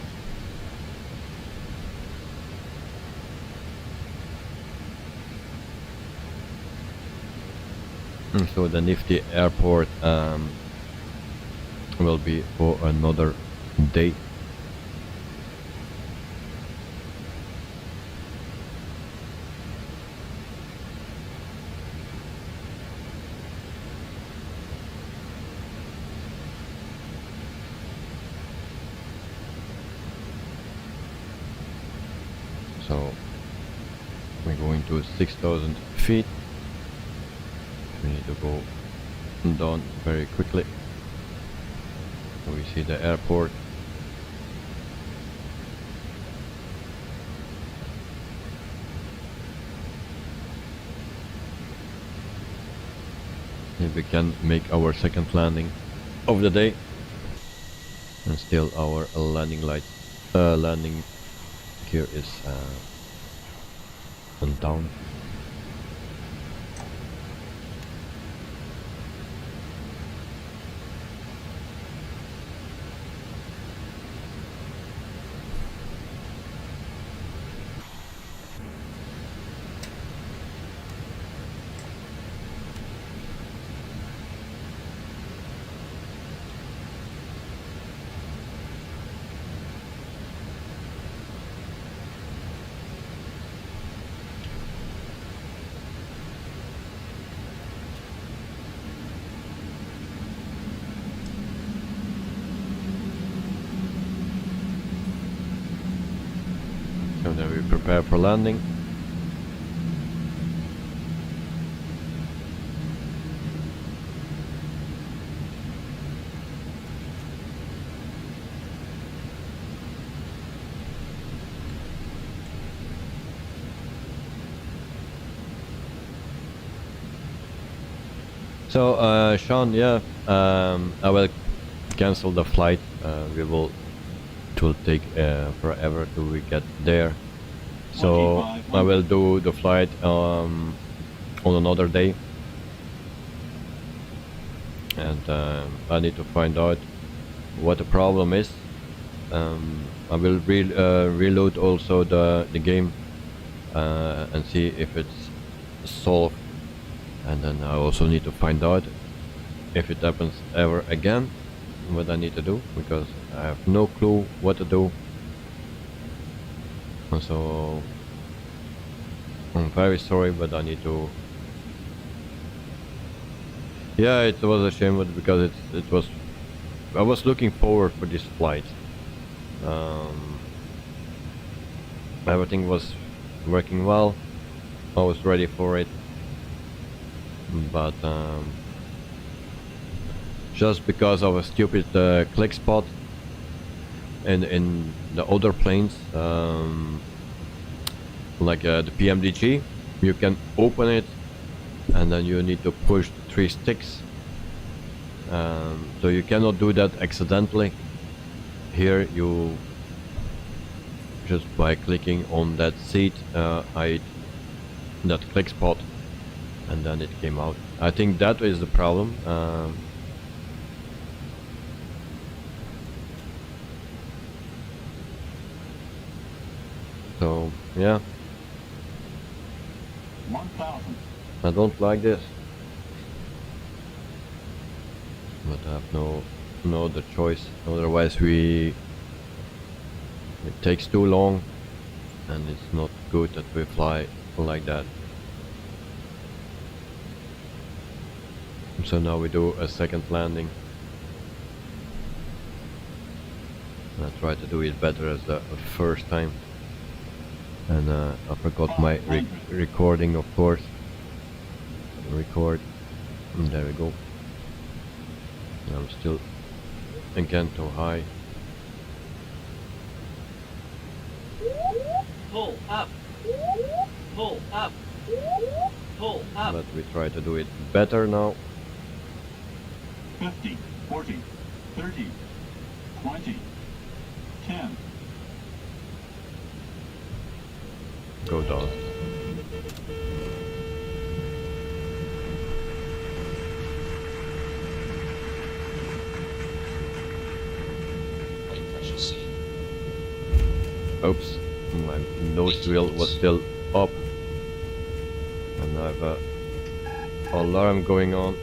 And so the Nifty airport will be for another day. So we're going to 6,000 feet. We need to go down very quickly. We see the airport. If we can make our second landing of the day, and still our landing gear is down. So then we prepare for landing. So Sean, yeah, I will cancel the flight. It will take forever till we get there. So I will do the flight on another day, and I need to find out what the problem is. I will reload also the game and see if it's solved, and then I also need to find out if it happens ever again, what I need to do, because I have no clue what to do. So I'm very sorry, but I need to. Yeah, it was a shame, but because it was. I was looking forward for this flight. Everything was working well. I was ready for it, but just because of a stupid click spot in the other planes, like the PMDG, you can open it and then you need to push the 3 sticks, so you cannot do that accidentally. Here you just by clicking on that seat, I that click spot, and then it came out. I think that is the problem. So yeah, 1,000. I don't like this. but I have no other choice. Otherwise, it takes too long, and it's not good that we fly like that. So now we do a second landing. I try to do it better as the first time, and I forgot my recording, of course. Record, and there we go. I'm still again too high. Pull up. Pull up. Pull up. But we try to do it better now. 50, 40, 30, 20, 10. Go down. Brake pressure C. Oops, my nose wheel was still up, and I have a alarm going on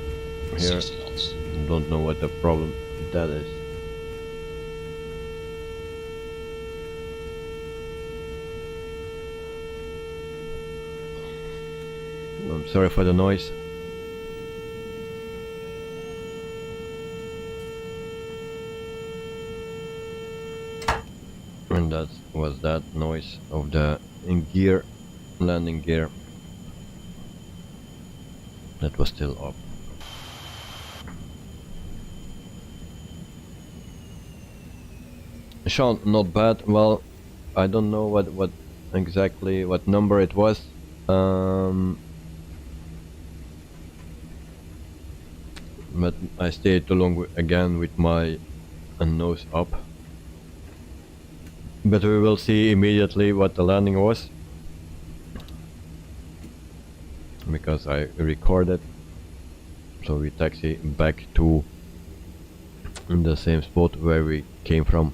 here. 60 knots. Don't know what the problem that is. I'm sorry for the noise. And that was that noise of the gear, landing gear, that was still up. Sean, not bad. Well, I don't know what exactly what number it was. But I stayed too long again with my nose up. But we will see immediately what the landing was, because I recorded. So we taxi back to the same spot where we came from.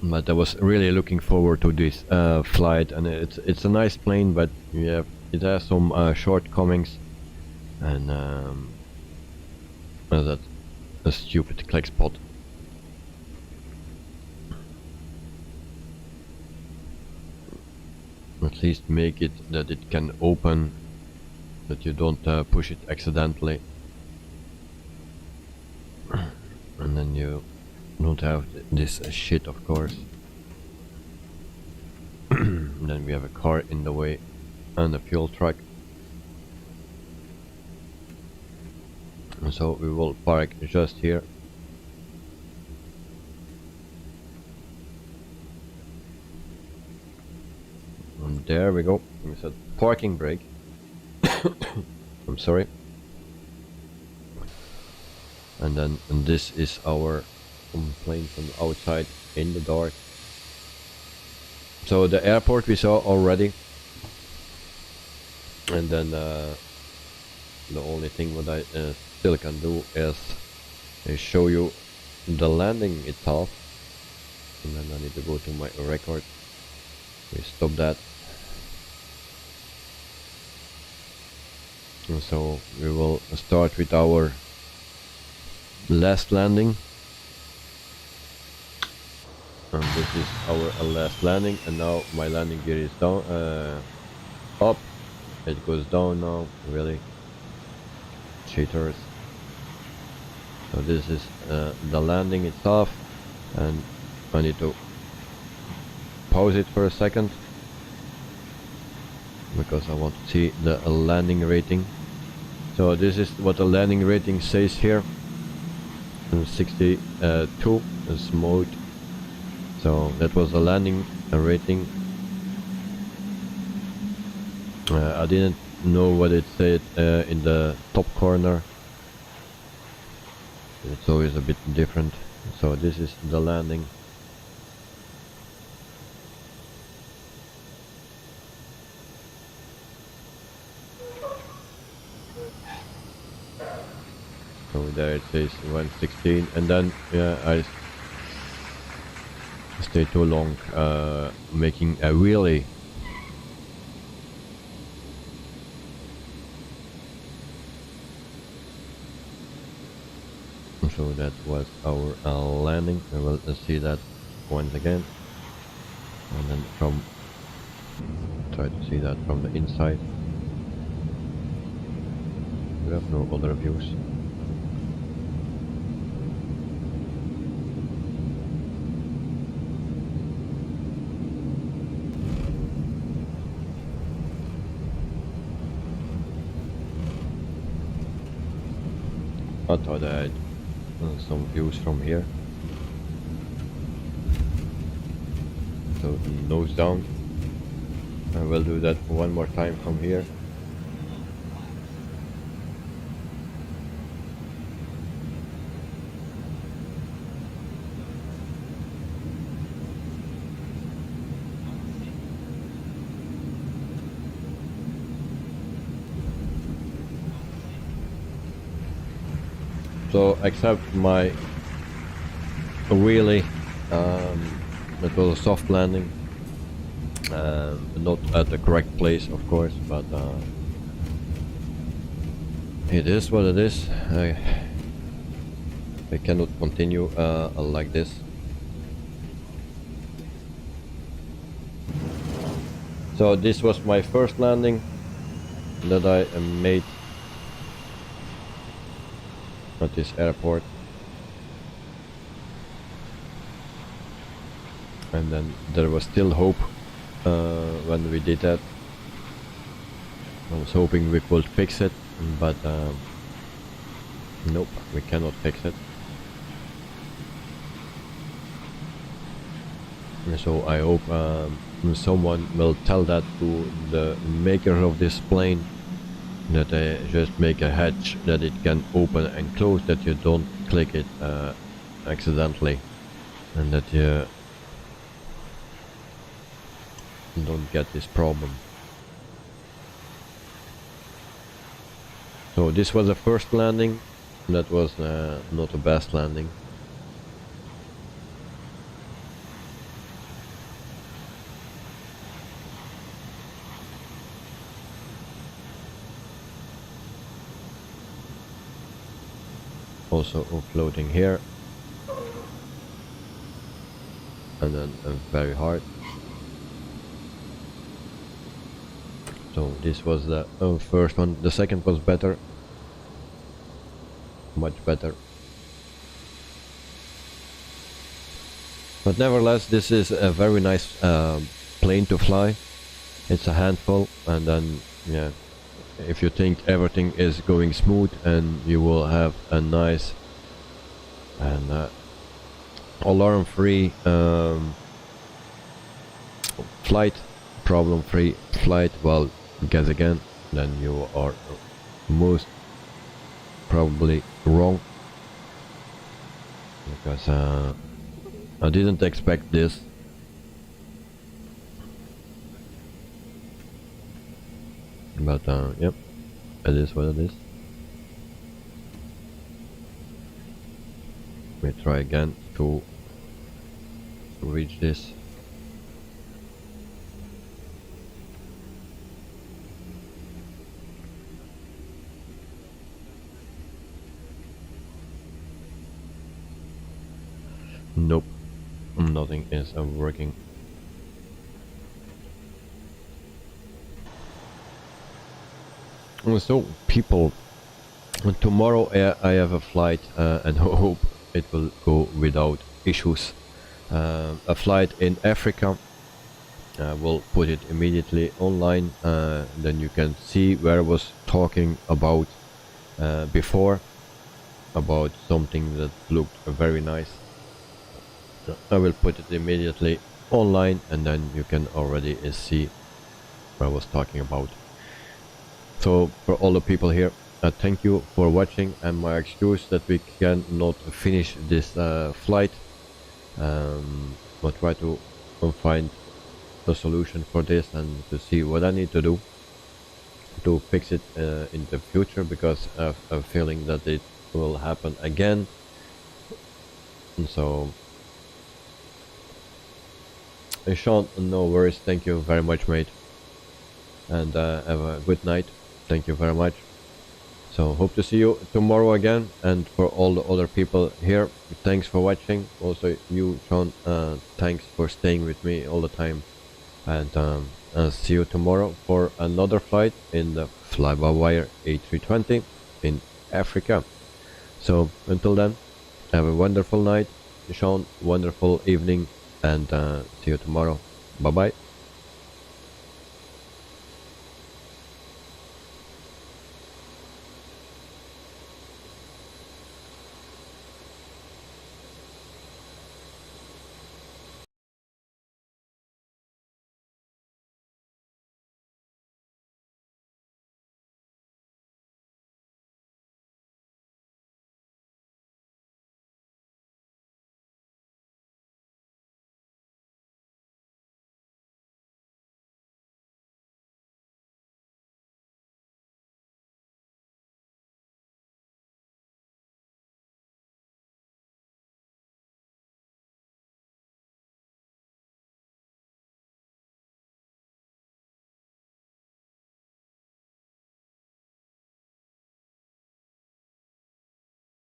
But I was really looking forward to this flight, and it's a nice plane, but yeah, it has some shortcomings, and that's a stupid click spot. At least make it that it can open, that you don't push it accidentally, and then you don't have this shit, of course. Then we have a car in the way and a fuel truck, and so we will park just here. And there we go. We said parking brake. I'm sorry. And then this is our plane from the outside in the dark. So the airport we saw already, and then the only thing what I still can do is show you the landing itself, and then I need to go to my record. We stop that, and so we will start with our last landing. And this is our last landing, and now my landing gear is down, up. It goes down now, really. Cheaters. So this is the landing itself, and I need to pause it for a second, because I want to see the landing rating. So this is what the landing rating says here. 62 is mode. So that was the landing rating. I didn't know what it said in the top corner. It's always a bit different. So this is the landing. So there it says 116, and then I stay too long making a wheelie. So that was our landing. We will see that once again, and then try to see that from the inside. We have no other views. I thought I had some views from here. So nose down. I will do that one more time from here. So except my wheelie, it was a soft landing, not at the correct place of course, but it is what it is. I cannot continue like this. So this was my first landing that I made at this airport, and then there was still hope when we did that. I was hoping we could fix it, but nope, we cannot fix it. And so I hope someone will tell that to the maker of this plane, that they just make a hatch that it can open and close, that you don't click it accidentally, and that you don't get this problem. So this was the first landing. That was not the best landing. Also floating here, and then very hard. So this was the first one. The second was better, much better. But nevertheless, this is a very nice plane to fly. It's a handful, and then yeah, if you think everything is going smooth, and you will have a nice and alarm-free flight, problem-free flight, well, guess again, then you are most probably wrong, because I didn't expect this. But yep, it is what it is. We try again to reach this. Nope, nothing is working. So people, tomorrow I have a flight and hope it will go without issues. A flight in Africa. We'll put it immediately online, then you can see where I was talking about before, about something that looked very nice. So I will put it immediately online, and then you can already see what I was talking about. So for all the people here, thank you for watching, and my excuse that we cannot finish this flight. We'll try to find a solution for this and to see what I need to do to fix it in the future, because I have a feeling that it will happen again. And so Sean, no worries. Thank you very much, mate. And have a good night. Thank you very much. So hope to see you tomorrow again. And for all the other people here, thanks for watching. Also you, Sean, thanks for staying with me all the time. And I'll see you tomorrow for another flight in the fly-by-wire A320 in Africa. So until then, have a wonderful night, Sean, wonderful evening, and see you tomorrow. Bye bye.